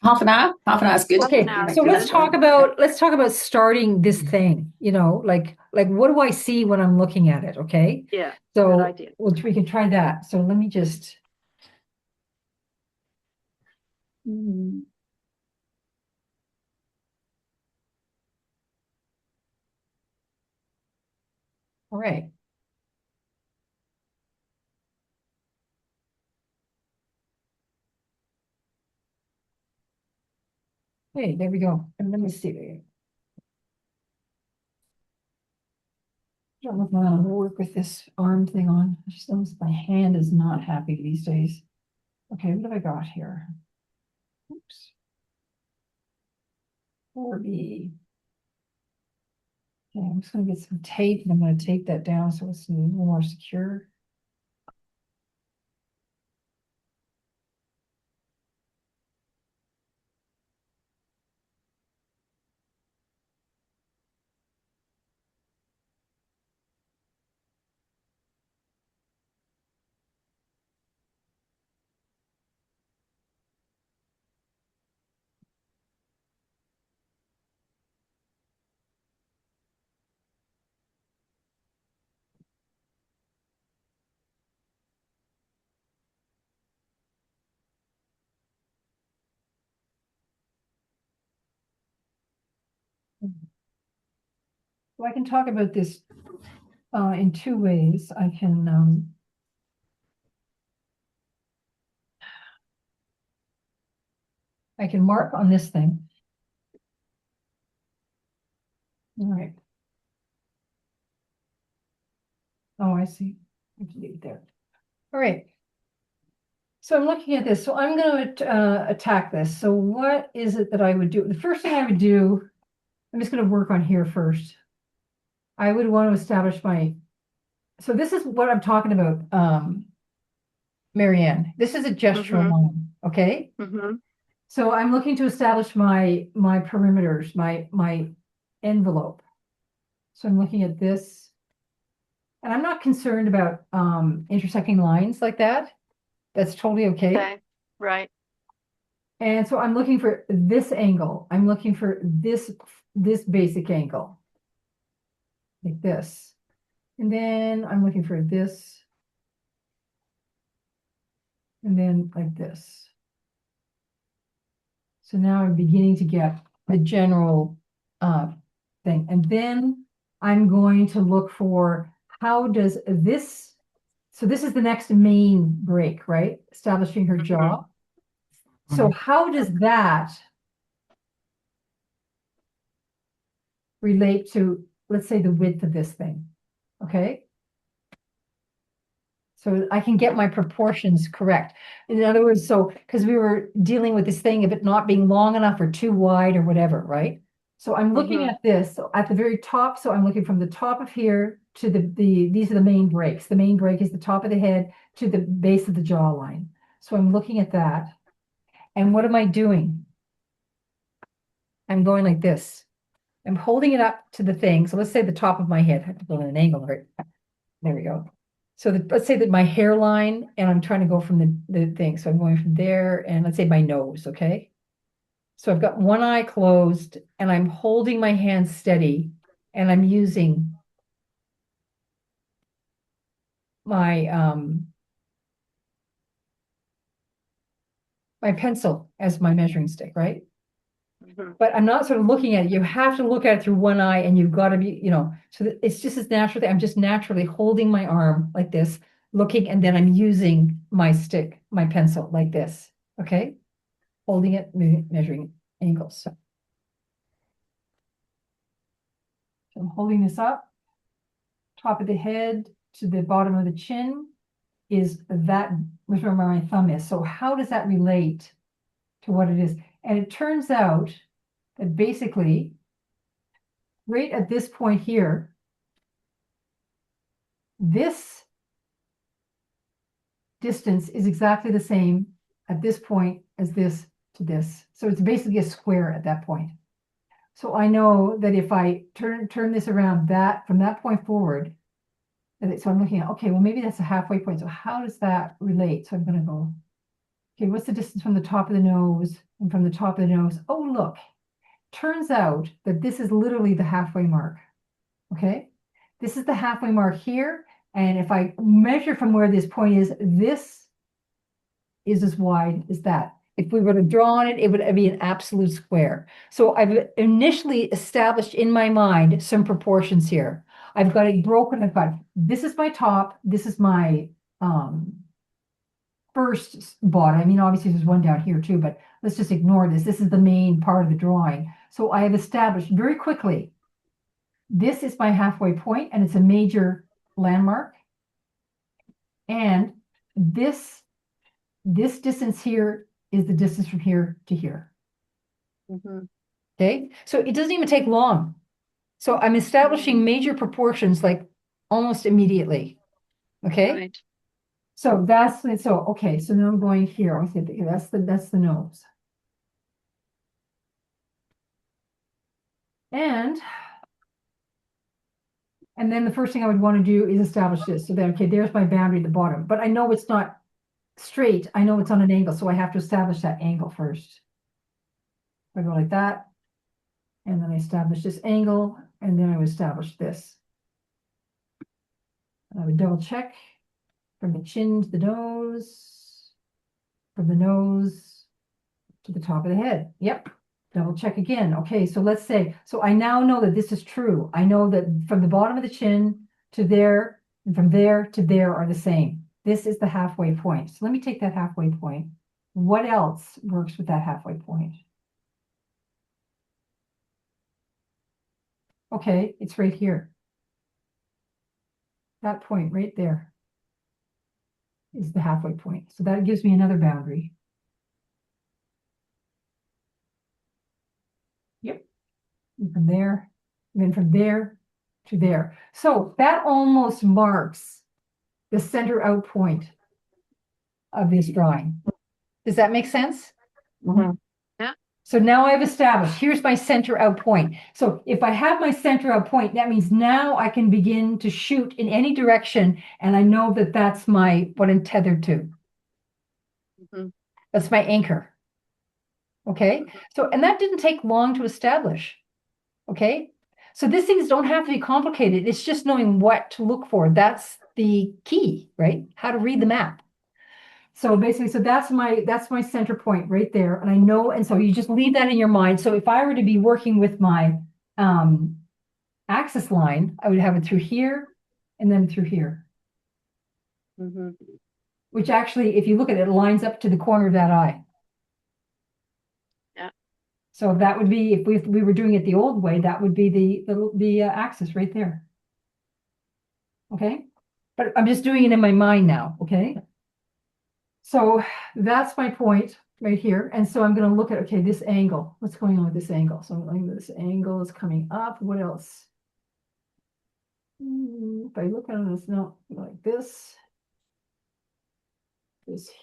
Half an hour? Half an hour is good. Okay, hour. so let's talk about starting this thing, like what do I see when I'm looking at it, okay? Yeah, good So idea. we can try that. So let me just all right. Hey, there we go. And let me see. I don't know if I'm gonna work with this arm thing on. I just noticed my hand is not happy these days. Okay, what have I got here? Oops. 4B. Okay, I'm just gonna get some tape and I'm gonna tape that down so it's a little more secure. So I can talk about this in two ways. I can mark on this thing. All right. Oh, I see. I can leave it there. All right. So I'm looking at this. So I'm going to attack this. So what is it that I would do? The first thing I would do, I'm just going to work on here first. I would want to establish so this is what I'm talking about, Marianne. This is a gestural line, okay? Mm-hmm. So I'm looking to establish my perimeters, my envelope. So I'm looking at this. And I'm not concerned about intersecting lines like that. That's totally okay. Okay, right. And so I'm looking for this angle. I'm looking for this basic angle. Like this. And then I'm looking for this. And then like this. So now I'm beginning to get the general thing. And then I'm going to look for how does this, so this is the next main break, right? Establishing her jaw. So how does that relate to, let's say, the width of this thing? Okay. So I can get my proportions correct. In other words, so because we were dealing with this thing of it not being long enough or too wide or whatever, right? So I'm looking at this so at the very top. So I'm looking from the top of here to these are the main breaks. The main break is the top of the head to the base of the jawline. So I'm looking at that. And what am I doing? I'm going like this. I'm holding it up to the thing. So let's say the top of my head. I have to go at an angle, right? There we go. So let's say that my hairline, and I'm trying to go from the thing. So I'm going from there, and let's say my nose, okay? So I've got one eye closed, and I'm holding my hand steady, and I'm using my my pencil as my measuring stick, right? But I'm not sort of looking at it. You have to look at it through one eye, and you've got to be, so that it's just as natural. I'm just naturally holding my arm like this, looking, and then I'm using my stick, my pencil like this. Okay, holding it, measuring angles. So I'm holding this up, top of the head to the bottom of the chin is that, which where my thumb is. So how does that relate to what it is? And it turns out that basically, right at this point here, this distance is exactly the same at this point as this to this. So it's basically a square at that point. So I know that if I turn this around from that point forward, so I'm looking at, okay, well, maybe that's a halfway point. So how does that relate? So I'm going to go Okay, what's the distance from the top of the nose and from the top of the nose? Oh, look, turns out that this is literally the halfway mark. Okay, this is the halfway mark here. And if I measure from where this point is, this is as wide as that. If we were to draw on it, it would be an absolute square. So I've initially established in my mind some proportions here. I've got it broken. I've got, this is my top, this is my first bottom. I mean, obviously there's one down here too, but let's just ignore this. This is the main part of the drawing. So I have established very quickly, this is my halfway point and it's a major landmark. And this distance here is the distance from here to here. Mhm. Okay, so it doesn't even take long. So I'm establishing major proportions like almost immediately. Okay, Right. so that's so okay. So now I'm going here. I think that's the nose. And then the first thing I would want to do is establish this. So then, okay, there's my boundary at the bottom, but I know it's not straight. I know it's on an angle, so I have to establish that angle first. I go like that, and then I establish this angle, and then I would establish this. And I would double check from the chin to the nose, from the nose to the top of the head. Yep. Double check again. Okay, so let's say, so I now know that this is true. I know that from the bottom of the chin to there, and from there to there are the same. This is the halfway point. So let me take that halfway point. What else works with that halfway point? Okay, it's right here. That point right there is the halfway point. So that gives me another boundary. Yep. And from there, and then from there to there. So that almost marks the center out point of this drawing. Does that make sense? Mhm. So now I've established, here's my center out point. So if I have my center out point, that means now I can begin to shoot in any direction. And I know that that's what I'm tethered to. Mhm. That's my anchor. Okay. So, and that didn't take long to establish. Okay. So these things don't have to be complicated. It's just knowing what to look for. That's the key, right? How to read the map. So basically, so that's my center point right there. And I know, and so you just leave that in your mind. So if I were to be working with my axis line, I would have it through here and then through here, Mhm. which actually, if you look at it, lines up to the corner of that eye. Yeah. So that would be, if we were doing it the old way, that would be the axis right there. Okay. But I'm just doing it in my mind now. Okay. So that's my point right here. And so I'm going to look at, okay, this angle. What's going on with this angle? So I'm like, this angle is coming up. What else? If I look at it, it's not like this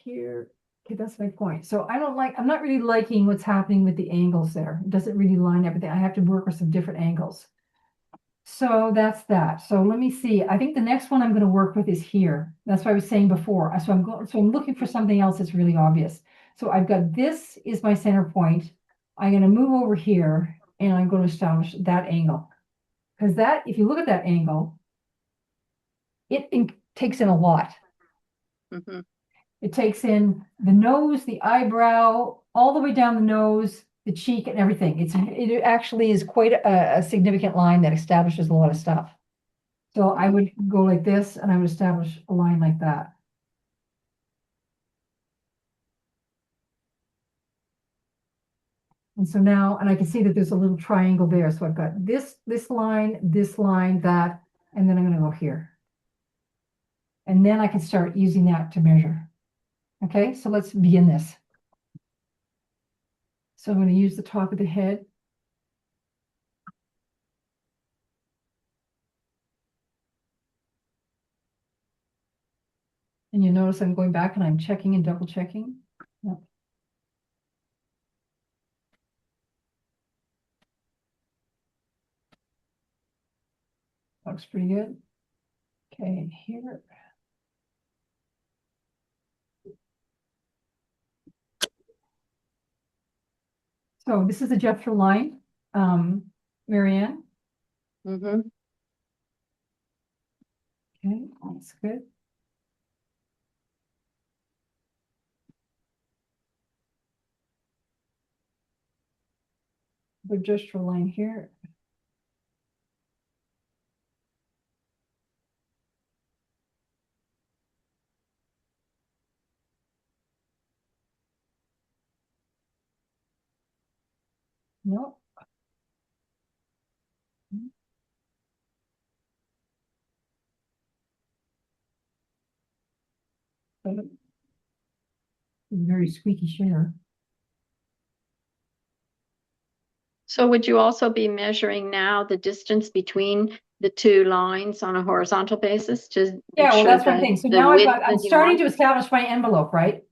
here. Okay, that's my point. So I'm not really liking what's happening with the angles there. It doesn't really line everything. I have to work with some different angles. So that's that. So let me see. I think the next one I'm going to work with is here. That's what I was saying before. So I'm looking for something else that's really obvious. So I've got, this is my center point. I'm going to move over here and I'm going to establish that angle. Because that, if you look at that angle, it takes in a lot. Mhm. It takes in the nose, the eyebrow, all the way down the nose, the cheek, and everything. It actually is quite a significant line that establishes a lot of stuff. So I would go like this and I would establish a line like that. And so now, and I can see that there's a little triangle there. So I've got this line, that, and then I'm going to go here. And then I can start using that to measure. Okay, so let's begin this. So I'm going to use the top of the head. And you notice I'm going back and I'm checking and double checking. Yep. Looks pretty good. Okay, here. So this is the Jeffrey line, Marianne. Mm-hmm. Okay, that's good. The Jeffrey line here. No. Very squeaky share. So would you also be measuring now the distance between the two lines on a horizontal basis to make Yeah, well, sure that's one that thing. So the now width I'm that you starting want? to establish my envelope, right?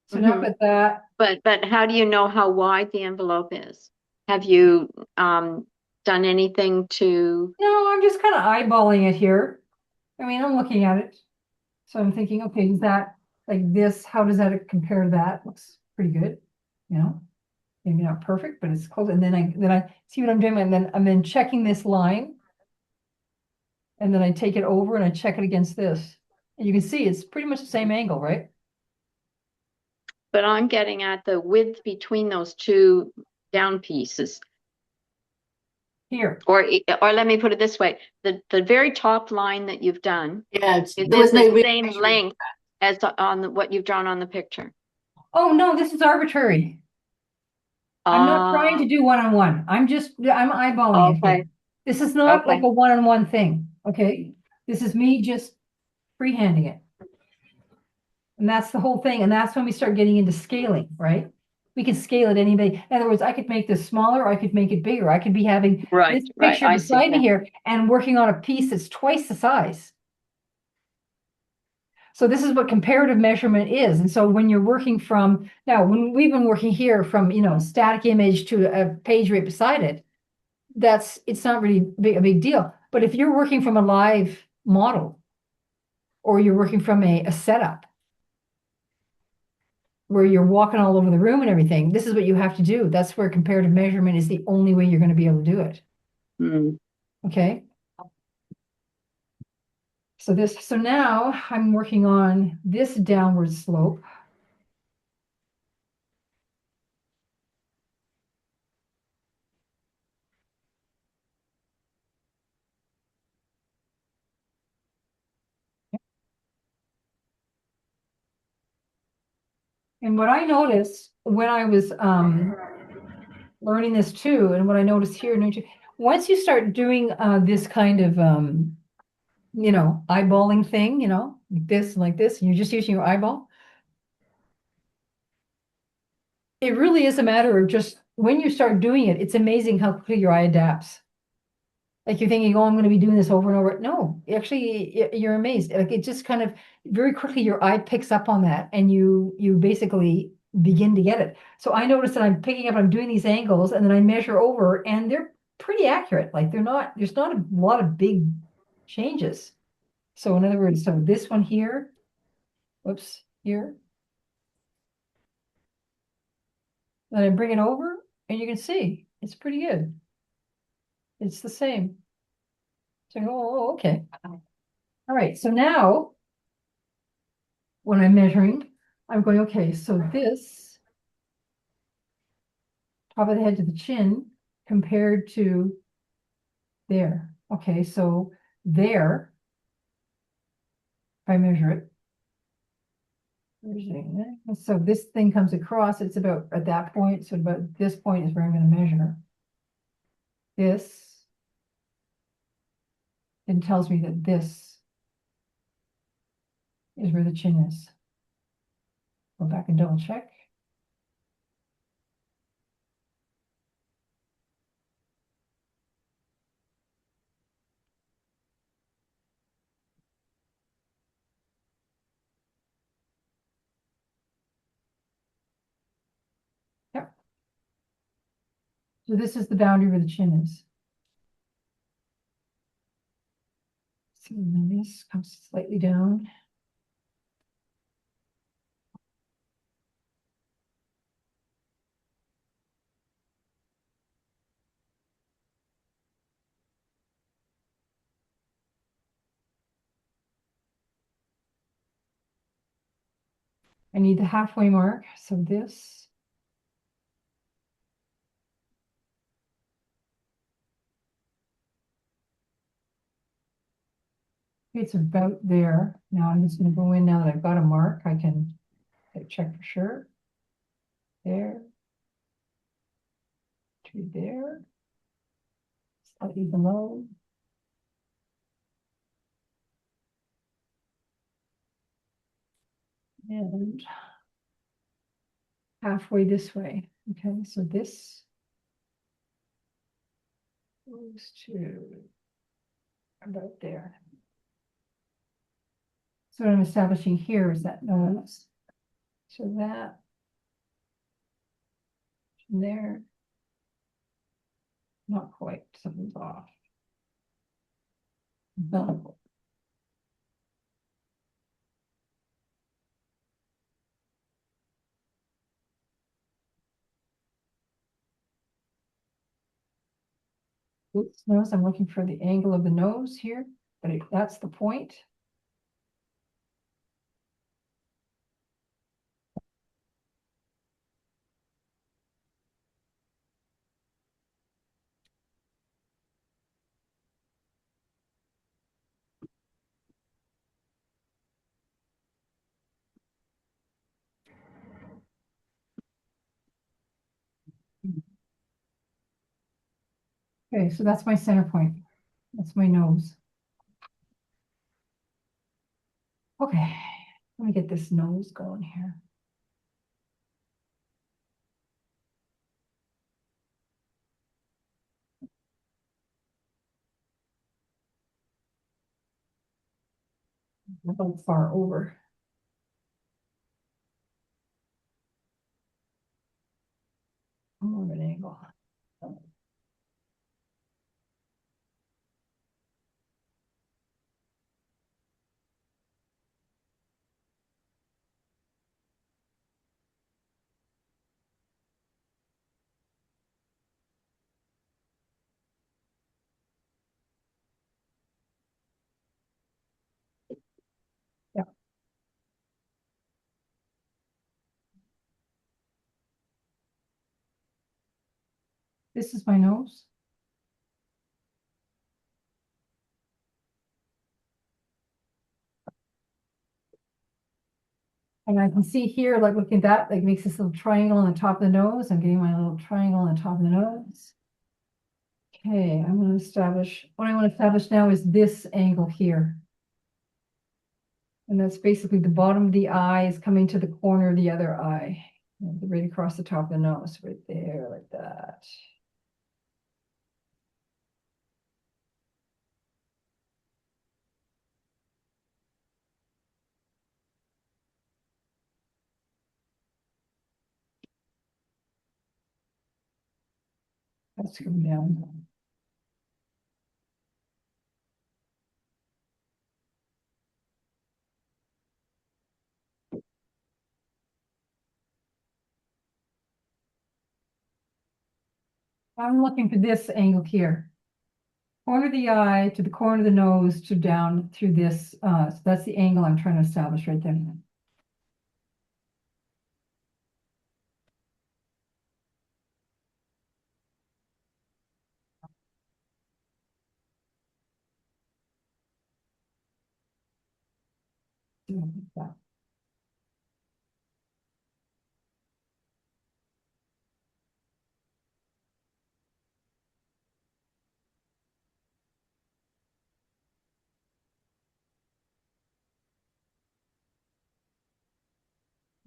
So now I've got that. But how do you know how wide the envelope is? Have you done anything to? No, I'm just kind of eyeballing it here. I mean, I'm looking at it. So I'm thinking, okay, is that like this? How does that compare to that? Looks pretty good, you know? Maybe not perfect, but it's close. And then I see what I'm doing, and then I'm then checking this line. And then I take it over and I check it against this. And you can see it's pretty much the same angle, right? But I'm getting at the width between those two down pieces. Here. Or let me put it this way, the very top line that you've done, Yeah, is there it was no the real same measuring. length as what you've drawn on the picture? Oh, no, this is arbitrary. I'm not trying to do one-on-one. I'm eyeballing it Okay. here. This is not like Okay. a one-on-one thing, okay? This is me just freehanding it. And that's the whole thing. And that's when we start getting into scaling, right? We can scale it anybody. In other words, I could make this smaller, I could make it bigger. I could be having Right, this right. picture I see. beside me Yeah. here and working on a piece that's twice the size. So this is what comparative measurement is. And so when you're working from, now when we've been working here from, static image to a page right beside it, it's not really a big deal. But if you're working from a live model or you're working from a setup where you're walking all over the room and everything, this is what you have to do. That's where comparative measurement is the only way you're going to be able to do it. Mm. Okay. So now I'm working on this downward slope. And what I noticed when I was learning this too, and what I noticed here, once you start doing this kind of eyeballing thing, like this, and you're just using your eyeball, it really is a matter of just when you start doing it, it's amazing how quickly your eye adapts. Like you're thinking, oh, I'm going to be doing this over and over. No, actually, you're amazed. Like it just kind of very quickly your eye picks up on that, and you basically begin to get it. So I notice that I'm picking up, I'm doing these angles, and then I measure over, and they're pretty accurate. Like there's not a lot of big changes. So in other words, so this one here, whoops, here, then I bring it over, and you can see it's pretty good. It's the same. So, oh, okay. All right. So now when I'm measuring, I'm going, okay, so this top of the head to the chin compared to there. Okay, so there, if I measure it, so this thing comes across, it's about at that point, so about this point is where I'm going to measure. This, and tells me that this is where the chin is. Go back and double check. Yep. So this is the boundary where the chin is. So then this comes slightly down. I need the halfway mark, so this. It's about there. Now I'm just gonna go in, now that I've got a mark, I can check for sure. There. To there. Slightly below. And halfway this way. Okay, so this goes to about there. So what I'm establishing here is that nose. So that from there. Not quite, something's off. No. Oops, notice I'm looking for the angle of the nose here, but that's the point. Okay, so that's my center point. That's my nose. Okay, let me get this nose going here. About far over. More of an angle. Yeah. This is my nose. And I can see here, like looking at that, like makes this little triangle on the top of the nose. I'm getting my little triangle on the top of the nose. Okay, I'm going to establish, what I want to establish now is this angle here. And that's basically the bottom of the eye is coming to the corner of the other eye. Right across the top of the nose, right there, like that. That's coming down. I'm looking for this angle here. Corner of the eye to the corner of the nose to down through this. So that's the angle I'm trying to establish right there. Like that.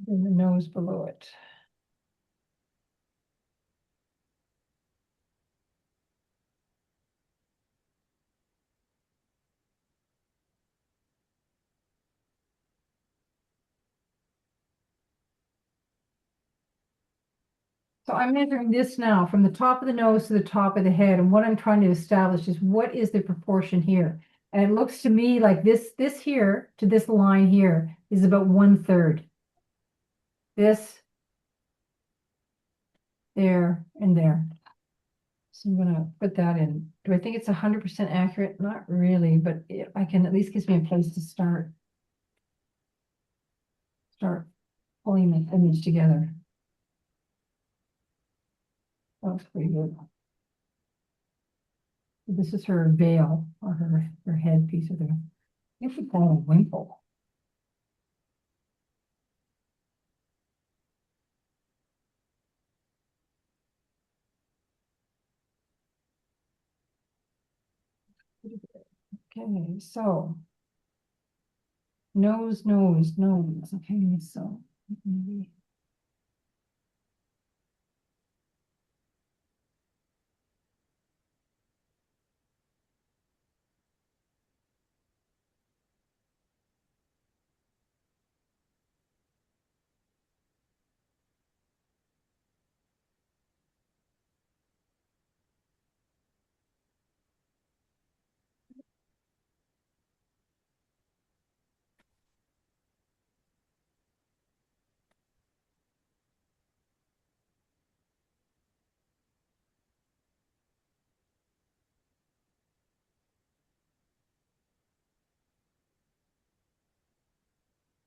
Then the nose below it. So I'm measuring this now from the top of the nose to the top of the head. And what I'm trying to establish is what is the proportion here? And it looks to me like this here to this line here is about 1/3. This, there, and there. So I'm gonna put that in. Do I think it's 100% accurate? Not really, but I can at least gives me a place to start pulling the image together. That looks pretty good. This is her veil or her headpiece of the. You should call it a wimple. Okay, so nose. Okay, so maybe.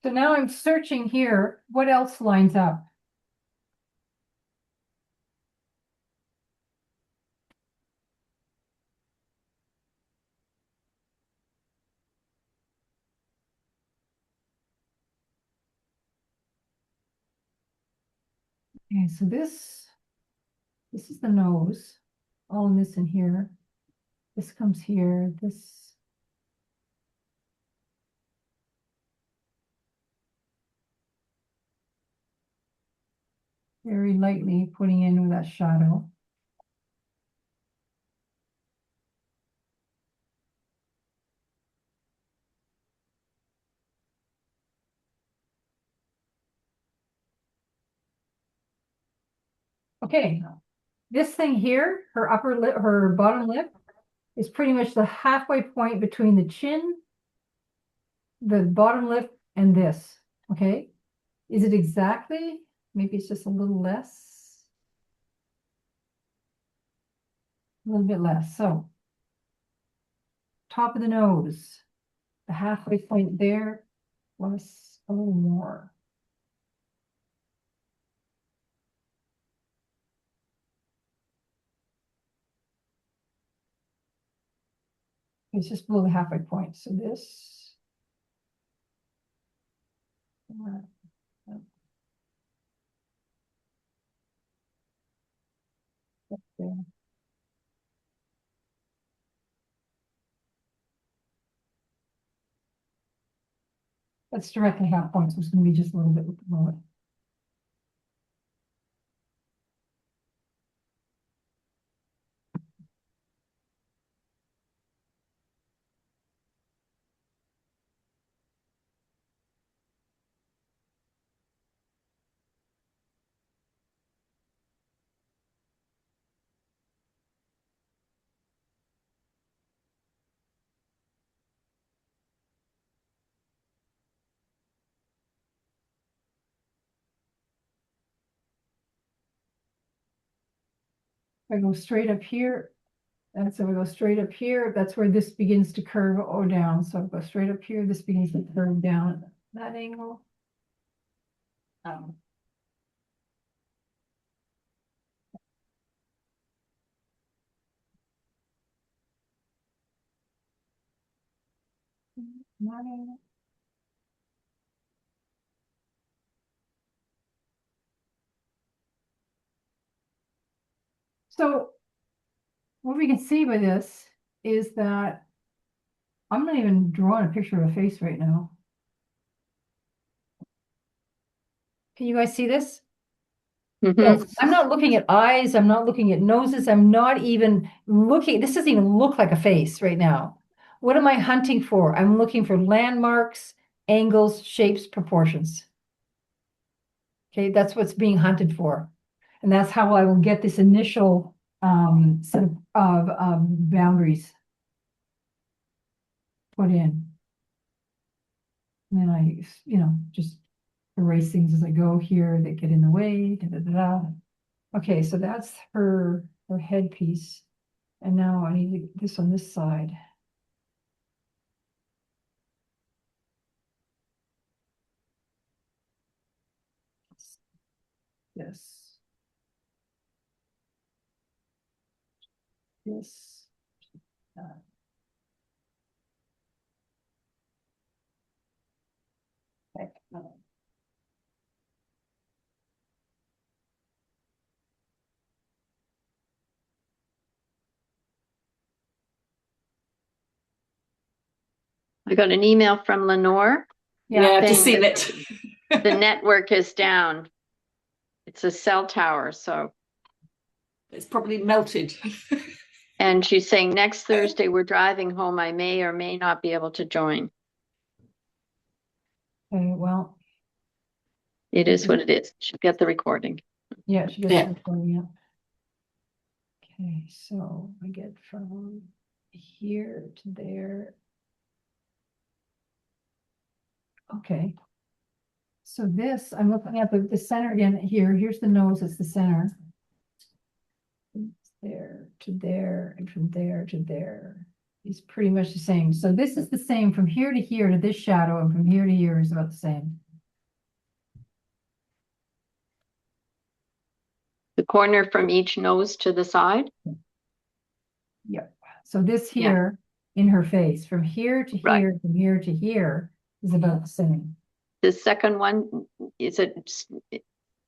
So now I'm searching here. What else lines up? Okay, so this is the nose. All in this in here. This comes here. This. Very lightly putting in with that shadow. Okay, this thing here, her upper lip, her bottom lip, is pretty much the halfway point between the chin, the bottom lip, and this. Okay, is it exactly? Maybe it's just a little less. A little bit less. So, top of the nose, the halfway point there, plus a little more. It's just below the halfway point. So this. There. That's directly half point, so it's going to be just a little bit below it. If I go straight up here, and so we go straight up here, that's where this begins to curve or down. So go straight up here, this begins to curve down at that angle. Nine. So what we can see by this is that I'm not even drawing a picture of a face right now. Can you guys see this? So I'm not looking at eyes, I'm not looking at noses, I'm not even looking, this doesn't even look like a face right now. What am I hunting for? I'm looking for landmarks, angles, shapes, proportions. Okay, that's what's being hunted for. And that's how I will get this initial set of boundaries put in. And then I, just erase things as I go here that get in the way. Da, da, da, da. Okay, so that's her headpiece. And now I need to get this on this side. this. This. Okay. I got an email from Lenore. Yeah, I've just saying seen that it. the network is down. It's a cell tower, so. It's probably melted. And she's saying next Thursday we're driving home. I may or may not be able to join. Okay, well, It is what it is. Should get the recording. yeah, she gets Yeah. the recording up. Okay, so I get from here to there. Okay. So this, I'm looking at the center again here. Here's the nose, it's the center. It's there to there, and from there to there. It's pretty much the same. So this is the same from here to here to this shadow, and from here to here is about the same. The corner from each nose to the side. Yep. So this Yeah. here in her face, from here to Right. here, from here to here is about the same. The second one, is it?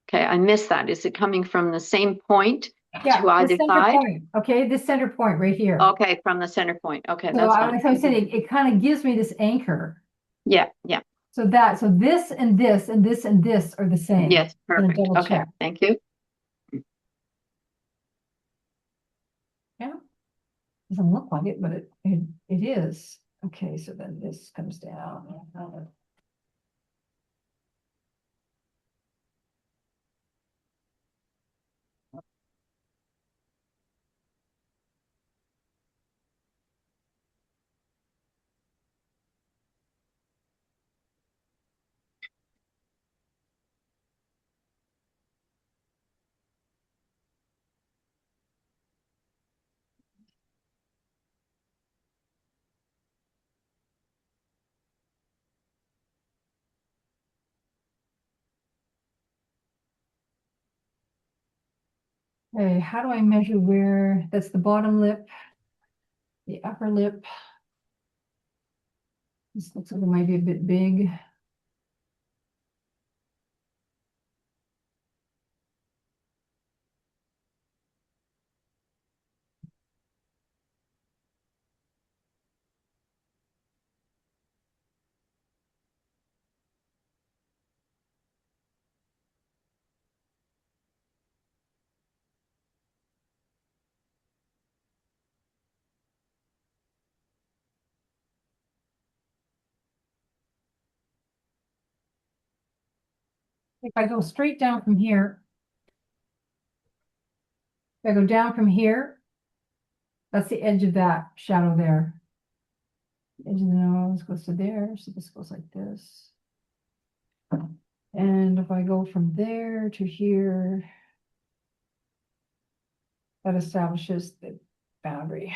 Okay, I missed that. Is it coming from the same point Yeah, to either the center side? point. Okay, this center point right here. Okay, from the center point. Okay, So that's I fine. like I said, it kind of gives me this anchor. Yeah, yeah, So this and this and this and this are the same. yes, I'm gonna perfect. double Okay, check. thank you. Yeah. Doesn't look like it, but it is. Okay, so then this comes down. Okay, how do I measure where, that's the bottom lip, the upper lip. This looks like it might be a bit big. If I go straight down from here, if I go down from here, that's the edge of that shadow there. Edge of the nose goes to there, so this goes like this. And if I go from there to here, that establishes the boundary.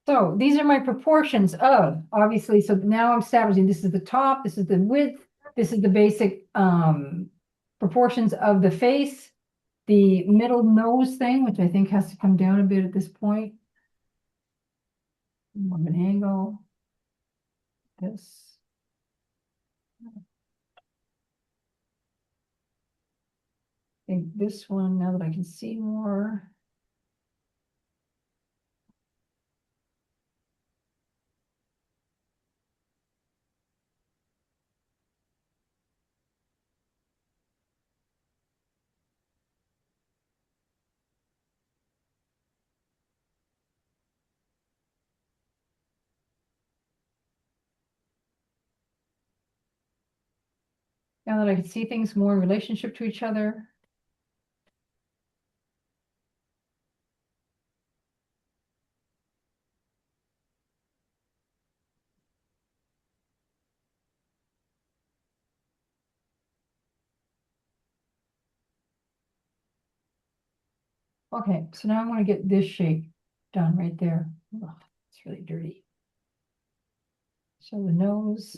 So these are my proportions of, obviously, so now I'm establishing this is the top, this is the width, this is the basic proportions of the face, the middle nose thing, which I think has to come down a bit at this point. More of an angle. This. think this one, now that I can see more. Now that I can see things more in relationship to each other. Okay, so now I'm gonna get this shape done right there. Ugh, it's really dirty. So the nose.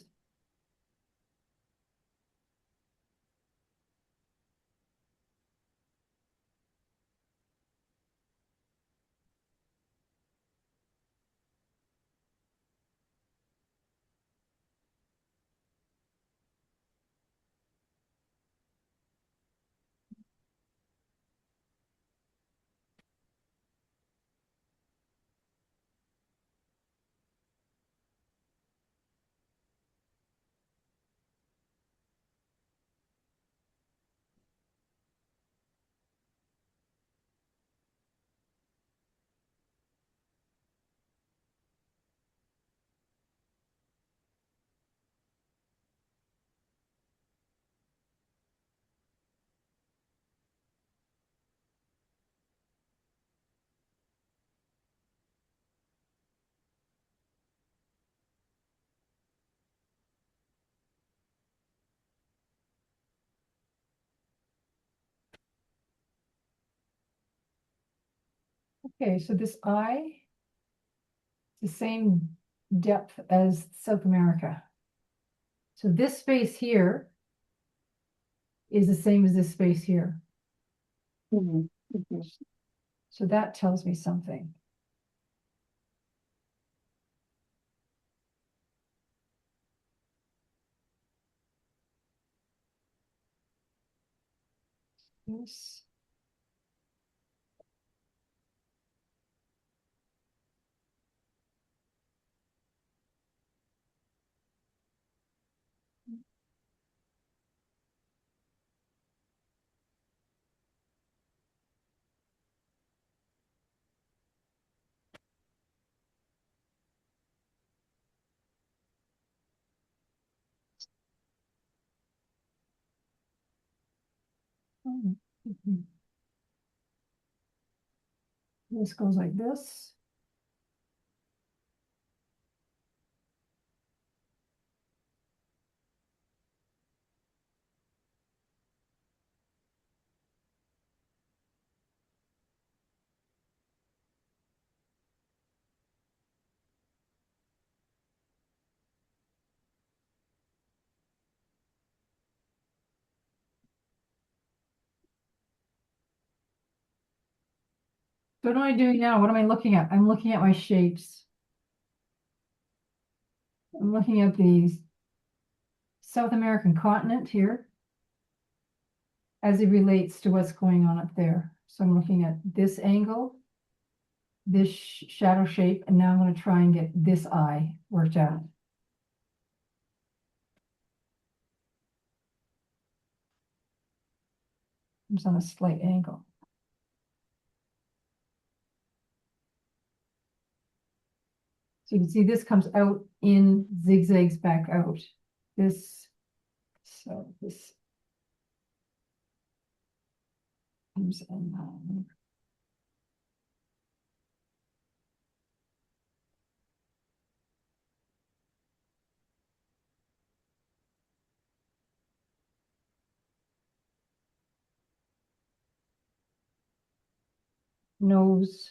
Okay, so this eye is the same depth as South America. So this space here is the same as this space here. Mhm, mhm. So that tells me something. This. Mhm. This goes like this. So what am I doing now? What am I looking at? I'm looking at my shapes. I'm looking at the South American continent here as it relates to what's going on up there. So I'm looking at this angle, this shadow shape, and now I'm going to try and get this eye worked out. It's on a slight angle. So you can see this comes out in, zigzags back out. This, so this comes in. Nose.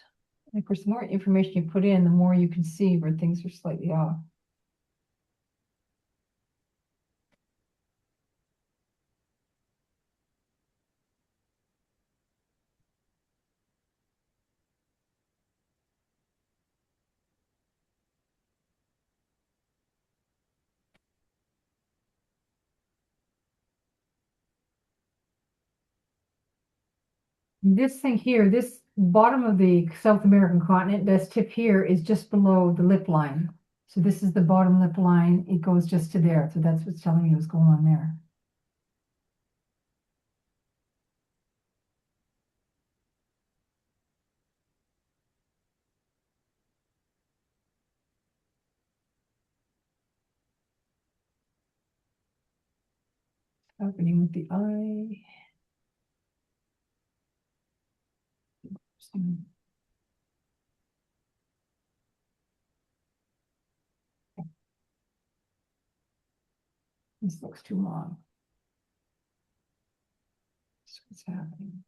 And of course, the more information you put in, the more you can see where things are slightly off. This thing here, this bottom of the South American continent, this tip here is just below the lip line. So this is the bottom lip line. It goes just to there. So that's what's telling me what's going on there. Happening with the eye. This looks too long. That's what's happening.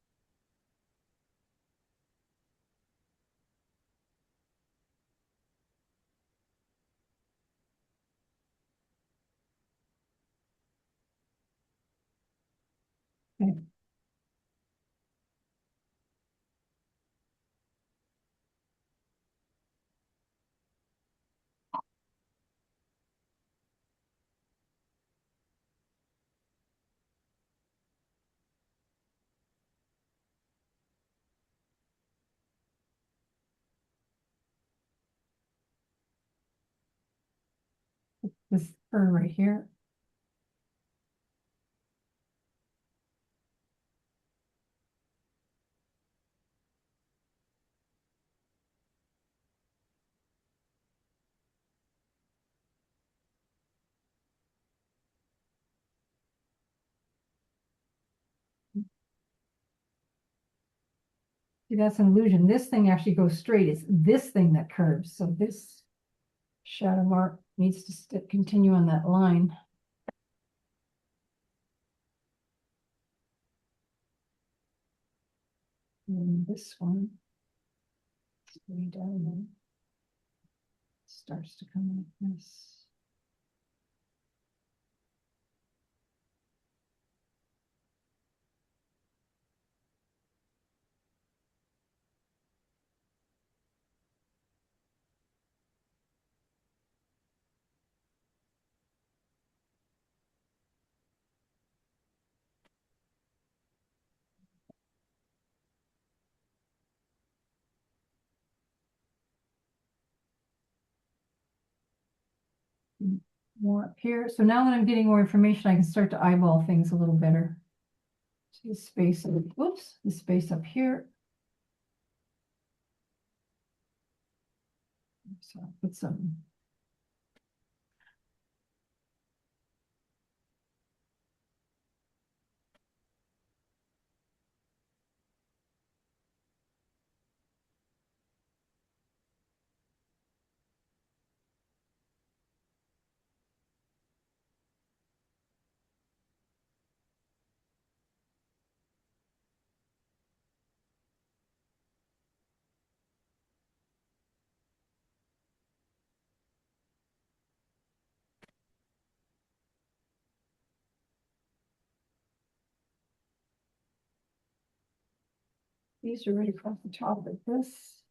Okay. This fur right here. See, that's an illusion. This thing actually goes straight. It's this thing that curves. So this shadow mark needs to continue on that line. And this one way down there starts to come like this. More up here. So now that I'm getting more information, I can start to eyeball things a little better. See the space of, whoops, the space up here. So I'll put some. These are right across the top like this.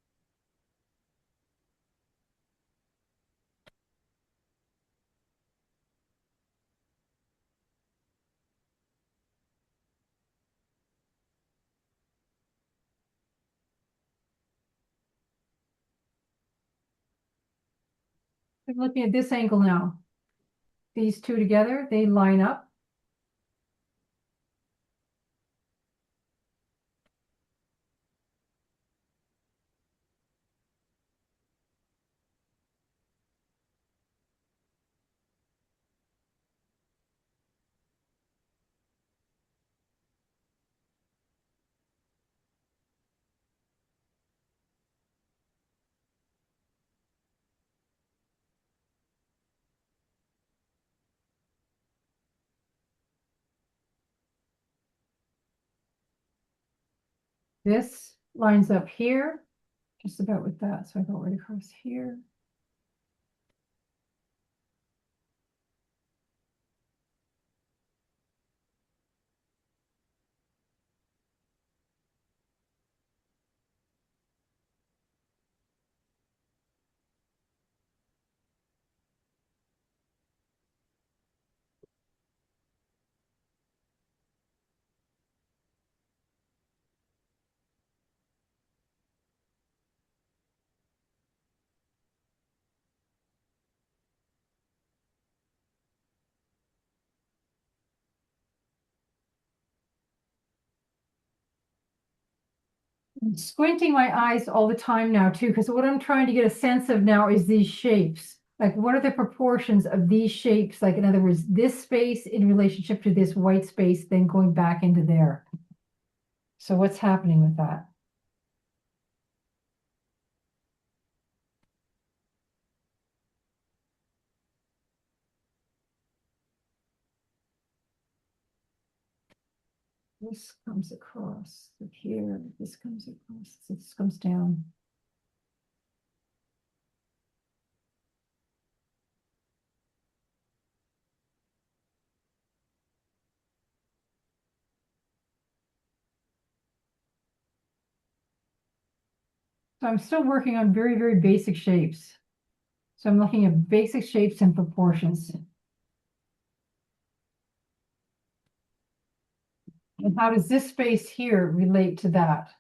I'm looking at this angle now. These two together, they line up. This lines up here, just about with that. So I go right across here. I'm squinting my eyes all the time now too, because what I'm trying to get a sense of now is these shapes. Like, what are the proportions of these shapes? Like, in other words, this space in relationship to this white space, then going back into there. So what's happening with that? This comes across here, this comes across, this comes down. So I'm still working on very, very basic shapes. So I'm looking at basic shapes and proportions. And how does this space here relate to that?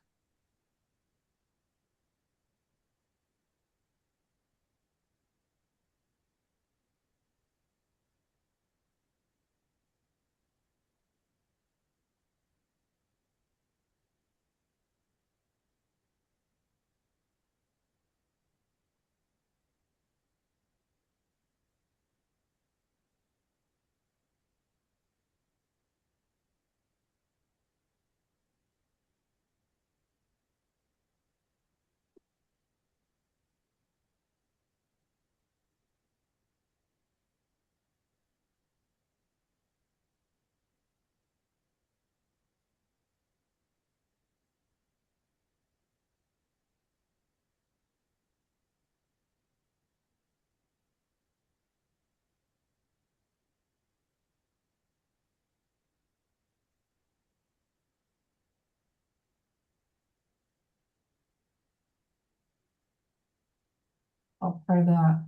I'll try that.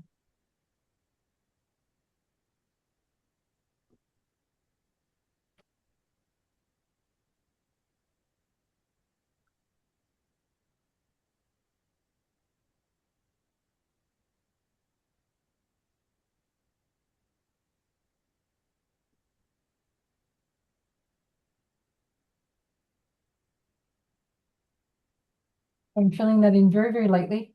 I'm filling that in very, very lightly.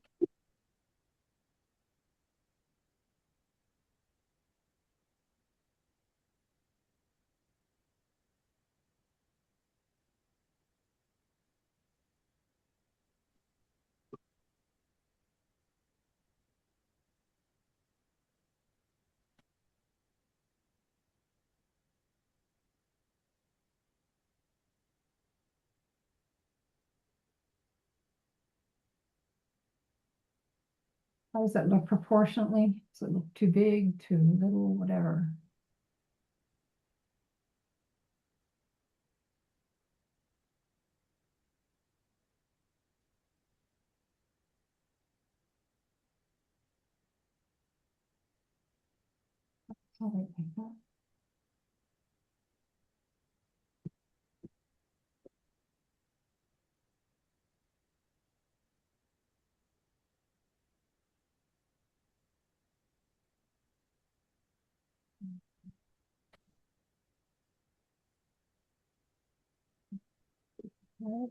How does that look proportionately? Does it look too big, too little, whatever? Something like that. Right.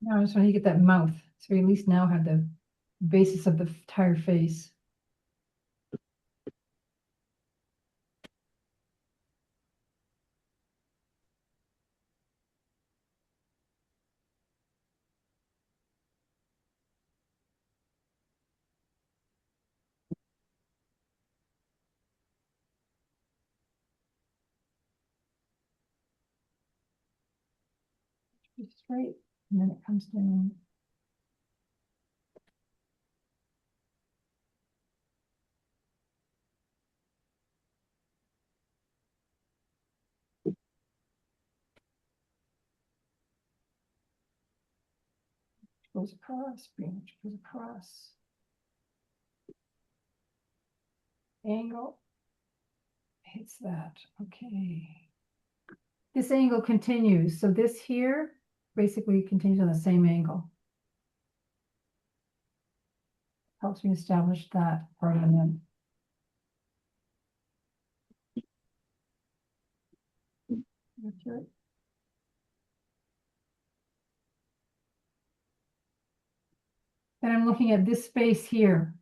Now I just want to get that mouth. So we at least now have the basis of the entire face. Just right, and then it comes down. Goes across, branch goes across. Angle. Hits that, okay. This angle continues, so this here basically continues on the same angle. Helps me establish that part of the map. Accurate. And I'm looking at this space here.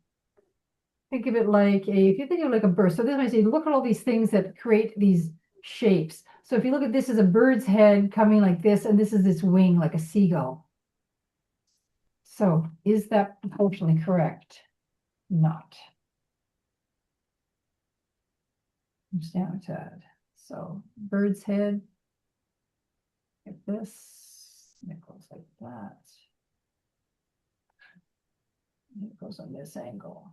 Think of it like if you think of it like a bird. So this I say, look at all these things that create these shapes. So if you look at this as a bird's head coming like this, and this is its wing like a seagull. So is that proportionally correct? Not. Down a tad. So bird's head, like this, and it goes like that. And it goes on this angle.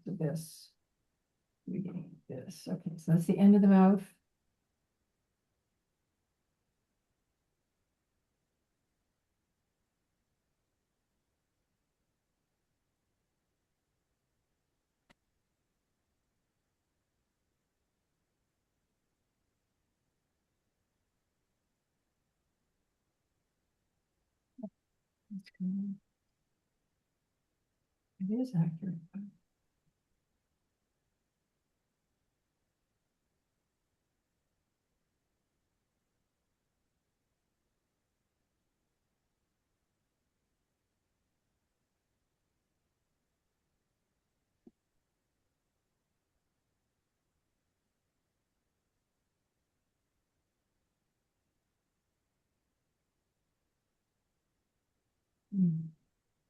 To this, beginning of this. Okay, so that's the end of the mouth. It is accurate.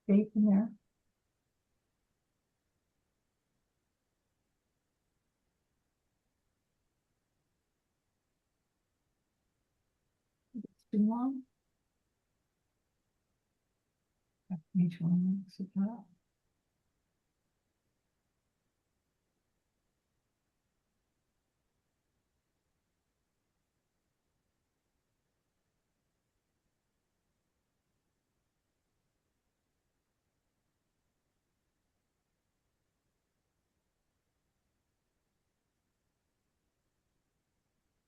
Shape in there. It's too long. Each one looks at that.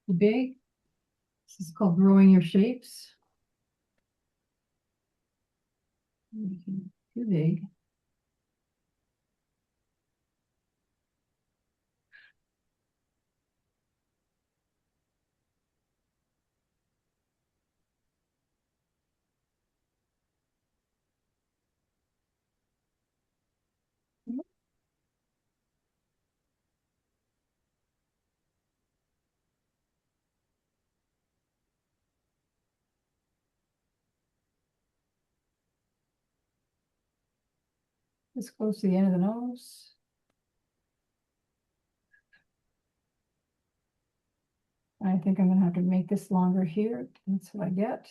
Too big. This is called growing your shapes. Too big. This goes to the end of the nose. I think I'm gonna have to make this longer here. That's what I get.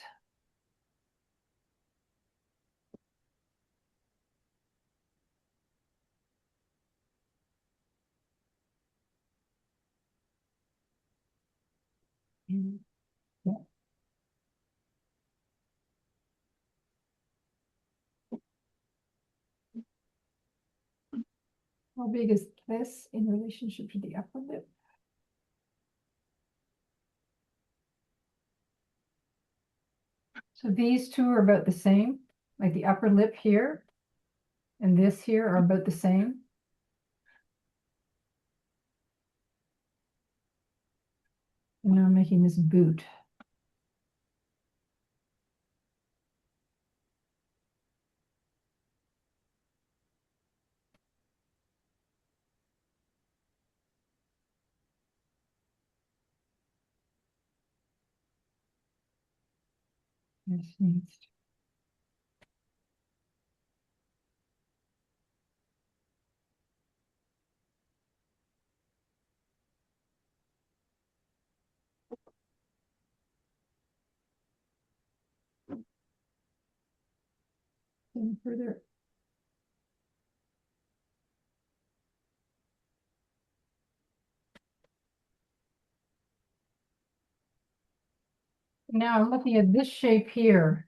Yeah. How big is this in relationship to the upper lip? So these two are about the same, like the upper lip here and this here are about the same. And now I'm making this boot. This needs. Any further. Now I'm looking at this shape here.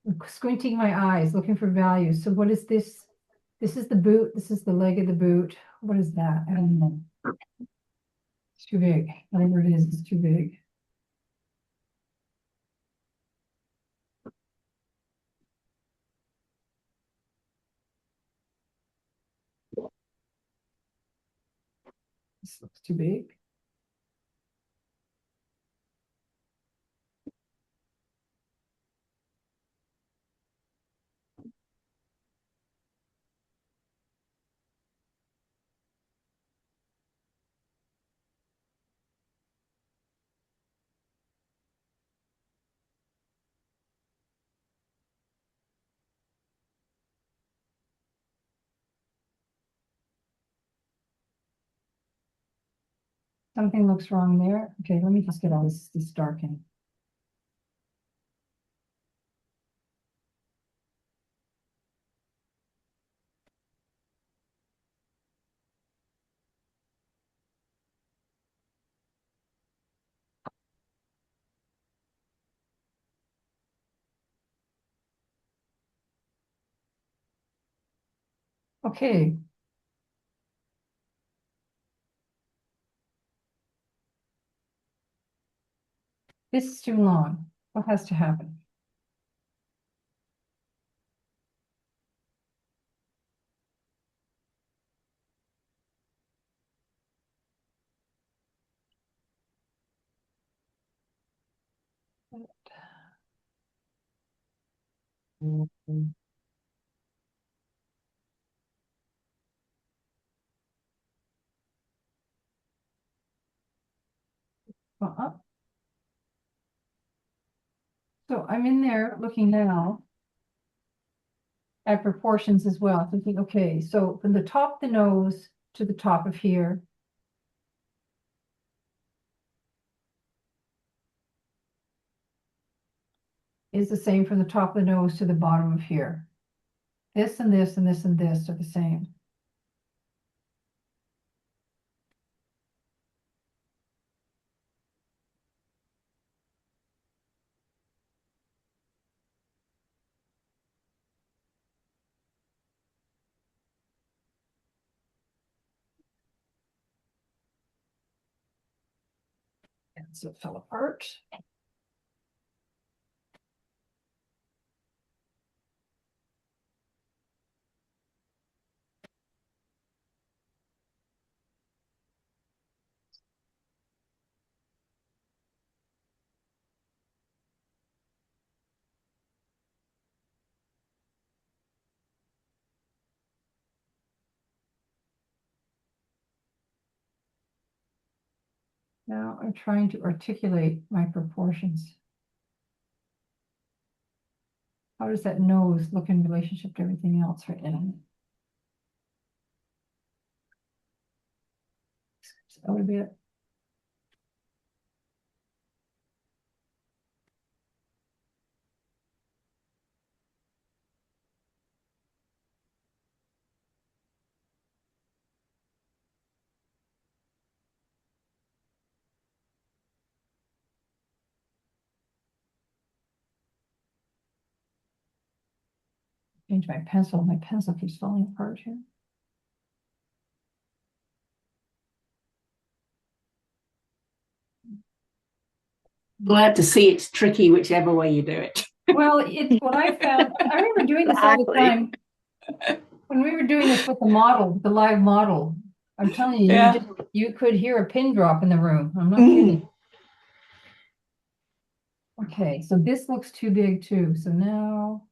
I'm squinting my eyes, looking for values. So what is this? This is the boot. This is the leg of the boot. What is that? I don't know. It's too big. Whatever it is, it's too big. This looks too big. Something looks wrong there. Okay, let me just get all this darkening. Okay. This is too long. What has to happen? Uh-uh. So I'm in there looking now at proportions as well, thinking, okay, so from the top of the nose to the top of here, is the same from the top of the nose to the bottom of here. This and this and this and this are the same. And so it fell apart. Now I'm trying to articulate my proportions. How does that nose look in relationship to everything else right now? Out a bit. Change my pencil. My pencil keeps falling apart here. Glad to see it's tricky whichever way you do it. Well, it's what I found. I remember doing this all the Exactly. time. When we were doing this with the model, the live model, I'm telling you, Yeah. you could hear a pin drop in the room. I'm not Mm. kidding. Okay, so this looks too big too. So now,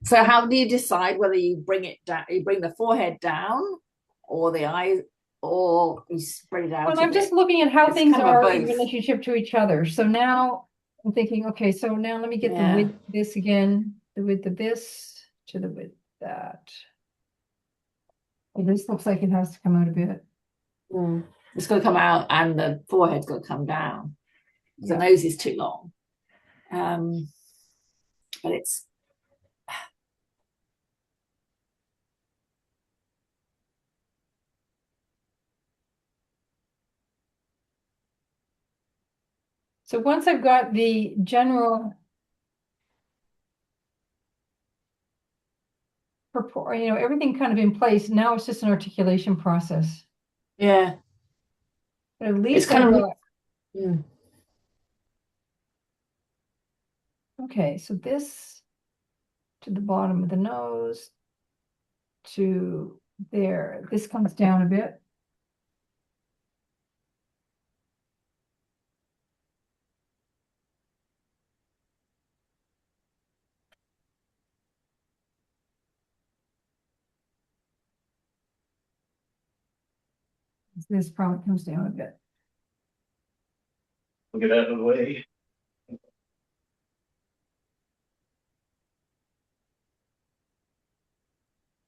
So how do you decide whether you bring it down, you bring the forehead down, or the eyes, or you spread it out? well, a I'm just bit? looking at how It's things kind of a are in both. relationship to each other. So now I'm thinking, okay, so now let me get the Yeah. width of this again, the width of this to the width of that. Oh, this looks like it has to come out a bit. It's got to come out, and the forehead's got to come down. The Yeah. nose is too long. But it's So once I've got the general everything kind of in place, now it's just an articulation process. yeah. But at It's least kind I've of got, okay, so this to the bottom of the nose to there. This comes down a bit. This probably comes down a bit. We'll get out of the way.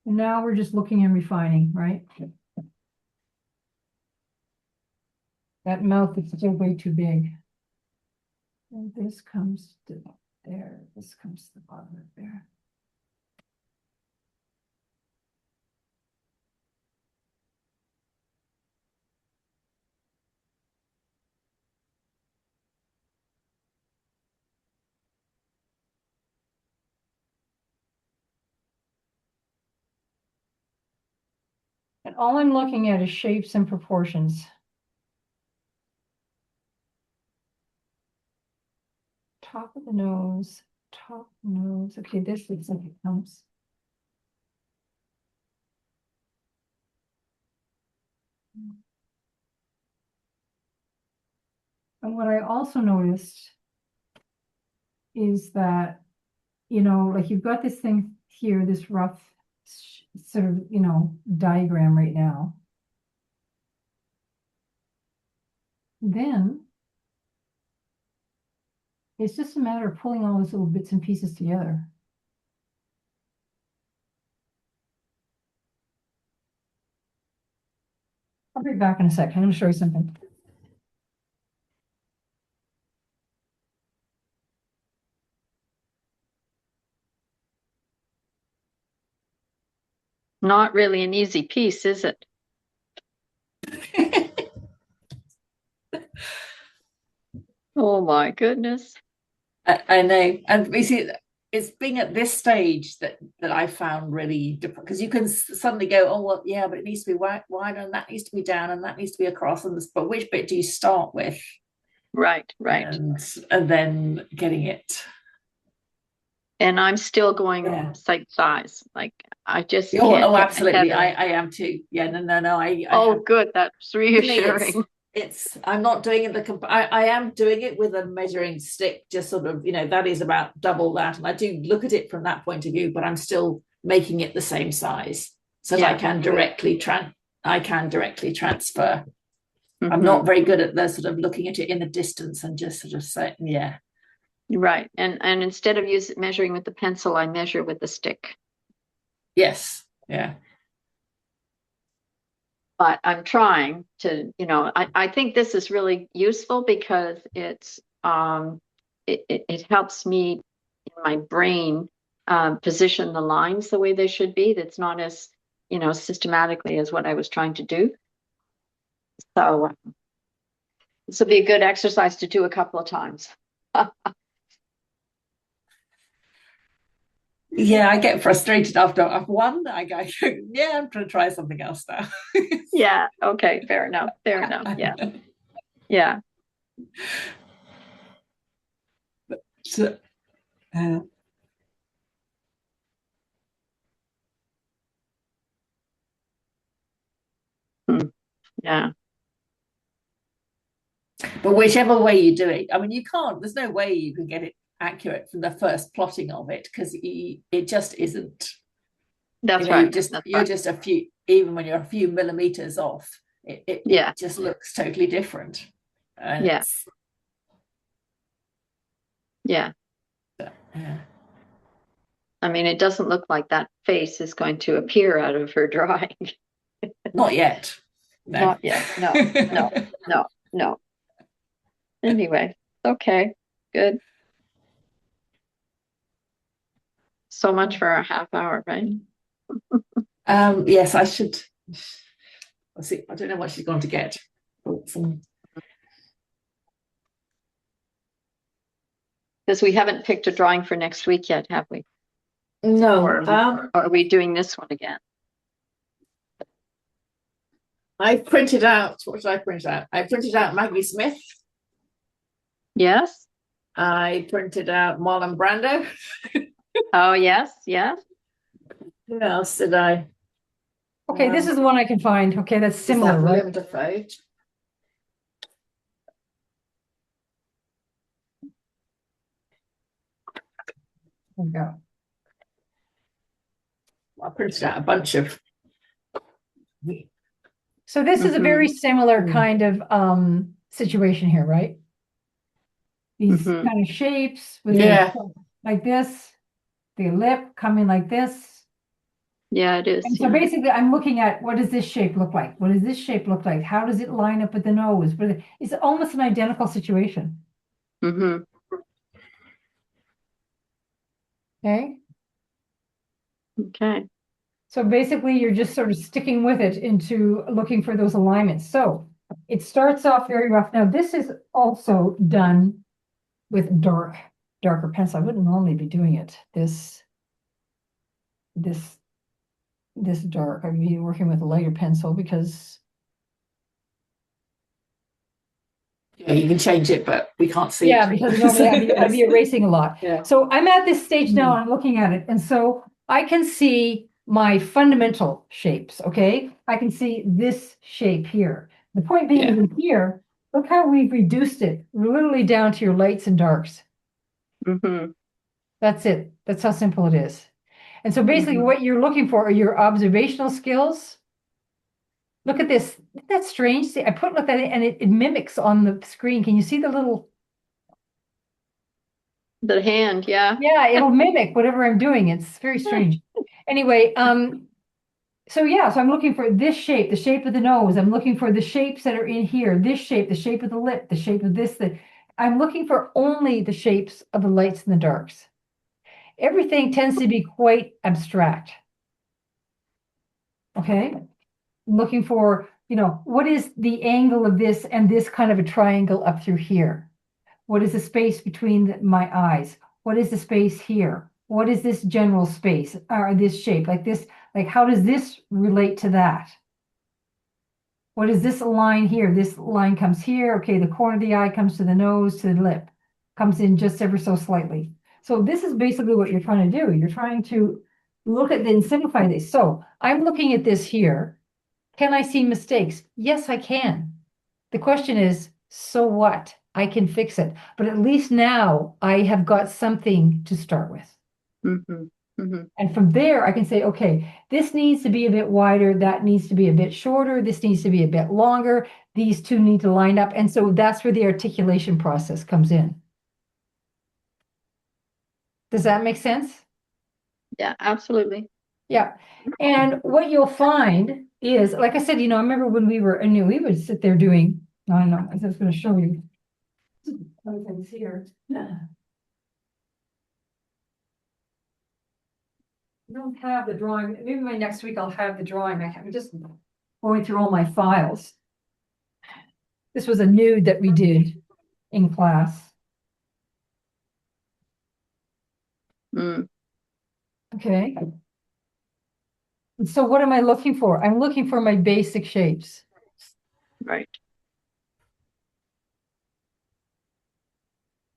Now we're just looking and refining, right? That mouth is still way too big. And this comes to there, this comes to the bottom of there. And all I'm looking at is shapes and proportions. Top of the nose, top nose. Okay, this looks like it comes. And what I also noticed is that, like you've got this thing here, this rough sort of, diagram right now. Then it's just a matter of pulling all those little bits and pieces together. I'll be back in a sec. I'm going to show you something. Not really an easy piece, is it? Oh my goodness. I know, and you see, it's being at this stage that I found really different, because you can suddenly go, oh well, yeah, but it needs to be wider, and that needs to be down, and that needs to be across, and this, but which bit do you start with? Right. And then getting it. And I'm still going Yeah. site size. Like I just Oh, can't get my absolutely. head I am too. Yeah, no. I Oh, have, good. That's to me, reassuring. it's I'm not doing it I am doing it with a measuring stick, just sort of, that is about double that, and I do look at it from that point of view, but I'm still making it the same size so that Yeah. I can directly transfer. I'm Mhm. not very good at the sort of looking at it in the distance and just sort of saying, yeah. Right. And instead of measuring with the pencil, I measure with the stick. Yes. Yeah. But I'm trying to, I think this is really useful because it helps me in my brain position the lines the way they should be. That's not as, systematically as what I was trying to do. So this will be a good exercise to do a couple of times. Yeah, I get frustrated after one. I go, yeah, I'm trying to try something else now. Yeah. Okay. Fair enough. Yeah. Yeah. So, Yeah. but whichever way you do it, I mean, there's no way you can get it accurate from the first plotting of it, because it just isn't. That's right. You're just a few, even when you're a few millimeters off, it Yeah. just looks totally different. And Yeah. Yeah. Yeah. I mean, it doesn't look like that face is going to appear out of her drawing. Not yet. No. Not yet. No. Anyway, okay, good. So much for a half hour, right? Yes, I should. Let's see. I don't know what she's going to get. Because we haven't picked a drawing for next week yet, have we? No. Or are we doing this one again? I printed out. What did I print out? I printed out Maggie Smith. Yes. I printed out Marlon Brando. Oh, yes. Who else did I? Okay, this is the one I can find. Okay, that's Is similar, that right? William Dafoe? There we go. I printed out a bunch of. So this is a very similar Mhm. kind of situation here, right? These Mhm. kind of shapes with Yeah. like this, the lip coming like this. Yeah, it is. And so basically I'm looking at what does this shape look like? What does this shape look like? How does it line up with the nose? It's almost an identical situation. Mm-hmm. Okay. Okay. So basically you're just sort of sticking with it into looking for those alignments. So it starts off very rough. Now this is also done with darker pencil. I wouldn't normally be doing it this dark. I'd be working with a lighter pencil because Yeah, you can change it, but we can't see yeah, it. because normally I'd be erasing a lot. Yeah. So I'm at this stage now, I'm looking at it, and so I can see my fundamental shapes, okay? I can see this shape here. The point being Yeah. is here, look how we've reduced it literally down to your lights and darks. Mm-hmm. That's it. That's how simple it is. And so basically Mhm. what you're looking for are your observational skills. Look at this. Isn't that strange? See, I put look at it and it mimics on the screen. Can you see the little? The hand, yeah. Yeah, it'll mimic whatever I'm doing. It's very strange. Anyway, so yeah, so I'm looking for this shape, the shape of the nose. I'm looking for the shapes that are in here. This shape, the shape of the lip, the shape of this. I'm looking for only the shapes of the lights and the darks. Everything tends to be quite abstract. Okay. Looking for, what is the angle of this and this kind of a triangle up through here? What is the space between my eyes? What is the space here? What is this general space or this shape like this? Like, how does this relate to that? What is this line here? This line comes here. Okay, the corner of the eye comes to the nose, to the lip, comes in just ever so slightly. So this is basically what you're trying to do. You're trying to look at and simplify this. So I'm looking at this here. Can I see mistakes? Yes, I can. The question is, so what? I can fix it. But at least now I have got something to start with. Mm-hmm. Mm-hmm. And from there, I can say, okay, this needs to be a bit wider. That needs to be a bit shorter. This needs to be a bit longer. These two need to line up. And so that's where the articulation process comes in. Does that make sense? Yeah, absolutely. Yeah. And what you'll find is, like I said, I remember when we were new, we would sit there doing, I don't know, I was going to show you. Other things here. I don't have the drawing. Maybe my next week I'll have the drawing. I'm just going through all my files. This was a nude that we did in class. Mm. Okay. And so what am I looking for? I'm looking for my basic shapes. Right.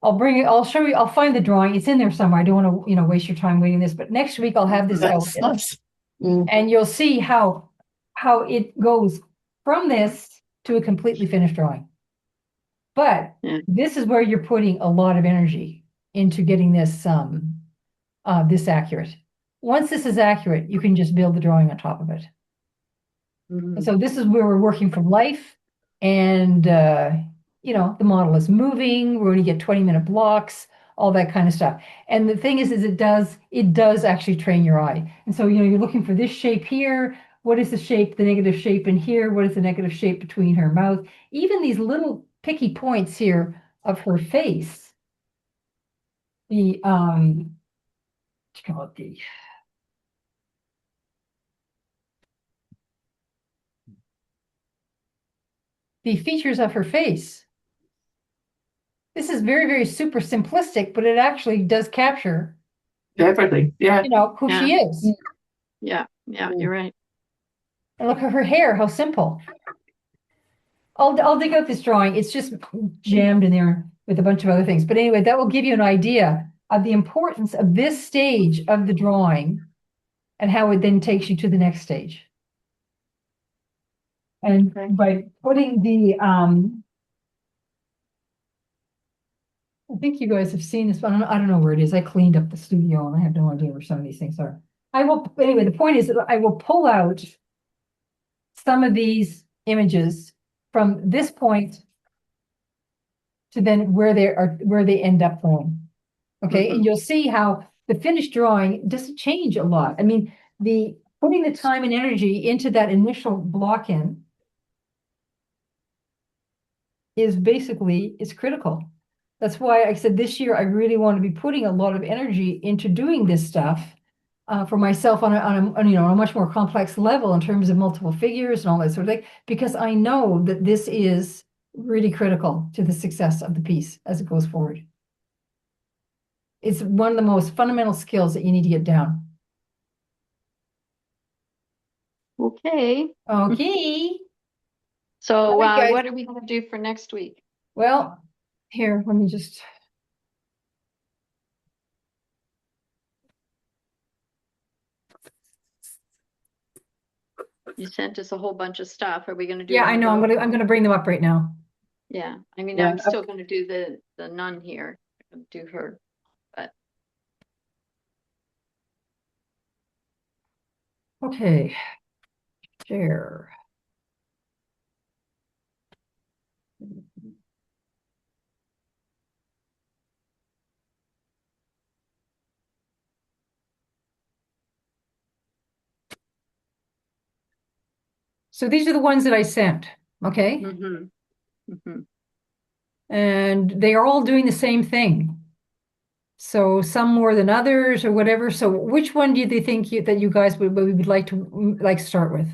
I'll show you, I'll find the drawing. It's in there somewhere. I don't want to, waste your time waiting this, but next week I'll have this out. That's nice. Mm. And you'll see how it goes from this to a completely finished drawing. But this is where you're putting a lot of energy into getting this this accurate. Once this is accurate, you can just build the drawing on top of it. Mm-hmm. And so this is where we're working from life, and the model is moving. We're going to get 20-minute blocks. all that kind of stuff. And the thing is it does actually train your eye. And so, you're looking for this shape here. What is the negative shape in here? What is the negative shape between her mouth? Even these little picky points here of her face. The, what you call it, the features of her face. This is very, very super simplistic, but it actually does capture, Everything. Yeah. who she is. Yeah, you're right. And look at her hair, how simple. I'll dig out this drawing. It's just jammed in there with a bunch of other things. But anyway, that will give you an idea of the importance of this stage of the drawing and how it then takes you to the next stage. And Okay. by putting I think you guys have seen this, but I don't know where it is. I cleaned up the studio and I have no idea where some of these things are. Anyway, the point is that I will pull out some of these images from this point to then where they end up going. Okay, and you'll see how the finished drawing doesn't change a lot. I mean, putting the time and energy into that initial block in is critical. That's why I said this year I really want to be putting a lot of energy into doing this stuff for myself on a much more complex level in terms of multiple figures and all that sort of thing, because I know that this is really critical to the success of the piece as it goes forward. It's one of the most fundamental skills that you need to get down. Okay. Okay. So All right, guys. what are we going to do for next week? Well, here, let me just. You sent us a whole bunch of stuff. Are we going to do? Yeah, I know. I'm gonna bring them up right now. Yeah, I mean, Yeah, I'm still going to do the nun here, do her, but Okay. Share. So these are the ones that I sent. Okay. And they are all doing the same thing. So some more than others or whatever. So which one do they think that you guys would like to start with?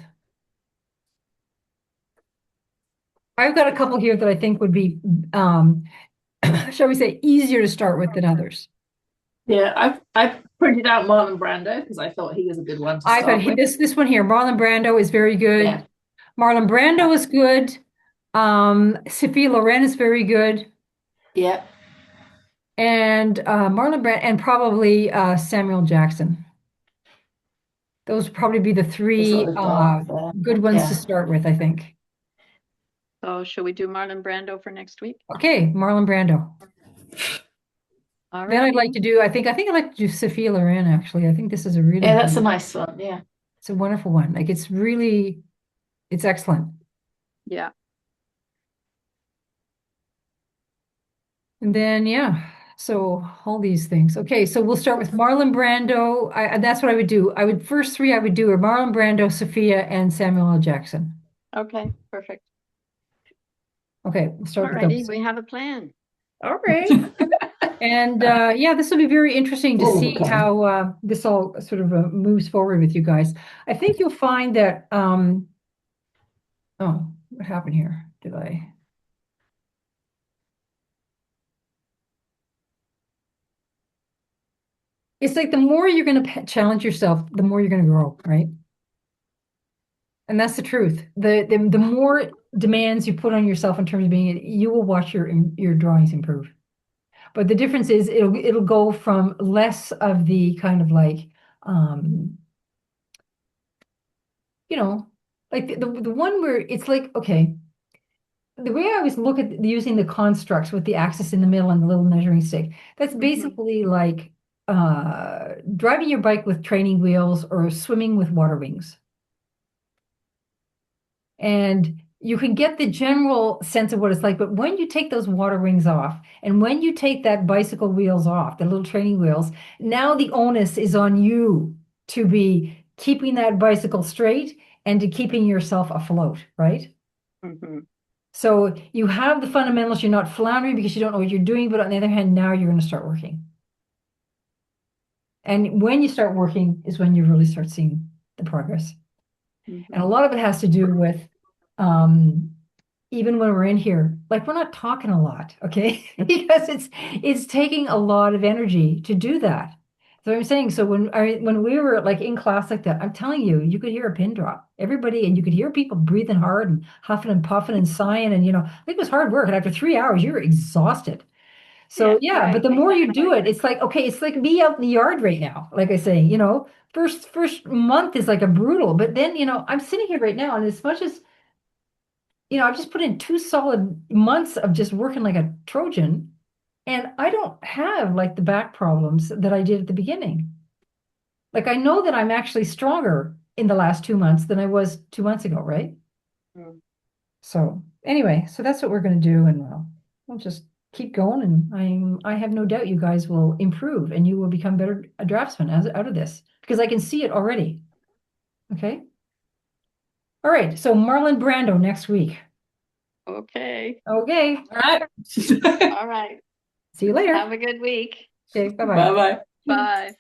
I've got a couple here that I think would be, shall we say, easier to start with than others. Yeah, I've printed out Marlon Brando because I thought he was a good one to start with. This one here, Marlon Brando is very good. Yeah. Marlon Brando is good. Sophia Loren is very good. Yeah. And Marlon Brando and probably Samuel Jackson. Those would probably be the three good ones to start with, I think. so should we do Marlon Brando for next week? Okay, Marlon Brando. All Then I'd like right. to do, I think I'd like to do Sophia Loren, actually. I think this is a really that's a nice one. Yeah. It's a wonderful one. Like it's excellent. Yeah. And then, yeah, so all these things. Okay, so we'll start with Marlon Brando. That's what I would do. First three I would do are Marlon Brando, Sophia, and Samuel L. Jackson. Okay, perfect. Okay, we'll start with Alrighty, those. we have a plan. All right. And yeah, this will be very interesting to see how this all sort of moves forward with you guys. I think you'll find that, oh, what happened here? It's like the more you're going to challenge yourself, the more you're going to grow, right? And that's the truth. The more demands you put on yourself in terms of being, you will watch your drawings improve. But the difference is it'll go from less of the kind of like, like the one where it's like, okay, the way I always look at using the constructs with the axis in the middle and the little measuring stick, that's basically like driving your bike with training wheels or swimming with water wings. And you can get the general sense of what it's like, but when you take those water rings off and when you take that bicycle wheels off, the little training wheels, now the onus is on you to be keeping that bicycle straight and to keeping yourself afloat, right? Mhm. So you have the fundamentals, you're not floundering because you don't know what you're doing, but on the other hand, now you're going to start working. And when you start working is when you really start seeing the progress. And a Mhm. lot of it has to do with um, even when we're in here, like we're not talking a lot, okay? Because it's taking a lot of energy to do that. So I'm saying, so when we were like in class like that, I'm telling you, you could hear a pin drop. Everybody, and you could hear people breathing hard and huffing and puffing and sighing, and it was hard work. And after 3 hours, you're exhausted. So Yeah, yeah, but right, the more you exactly. do it, it's like me out in the yard right now. Like I say, first month is like a brutal, but then, I'm sitting here right now, and as much as, I've just put in 2 solid months of just working like a Trojan, and I don't have like the back problems that I did at the beginning. Like I know that I'm actually stronger in the last 2 months than I was 2 months ago, right? Mm. So anyway, so that's what we're going to do, and we'll just keep going, and I have no doubt you guys will improve, and you will become better draftsmen out of this because I can see it already. Okay. All right. So Marlon Brando next week. Okay, Okay. All right. all right. See you later. Have a good week. Okay. Bye bye. Bye bye. Bye.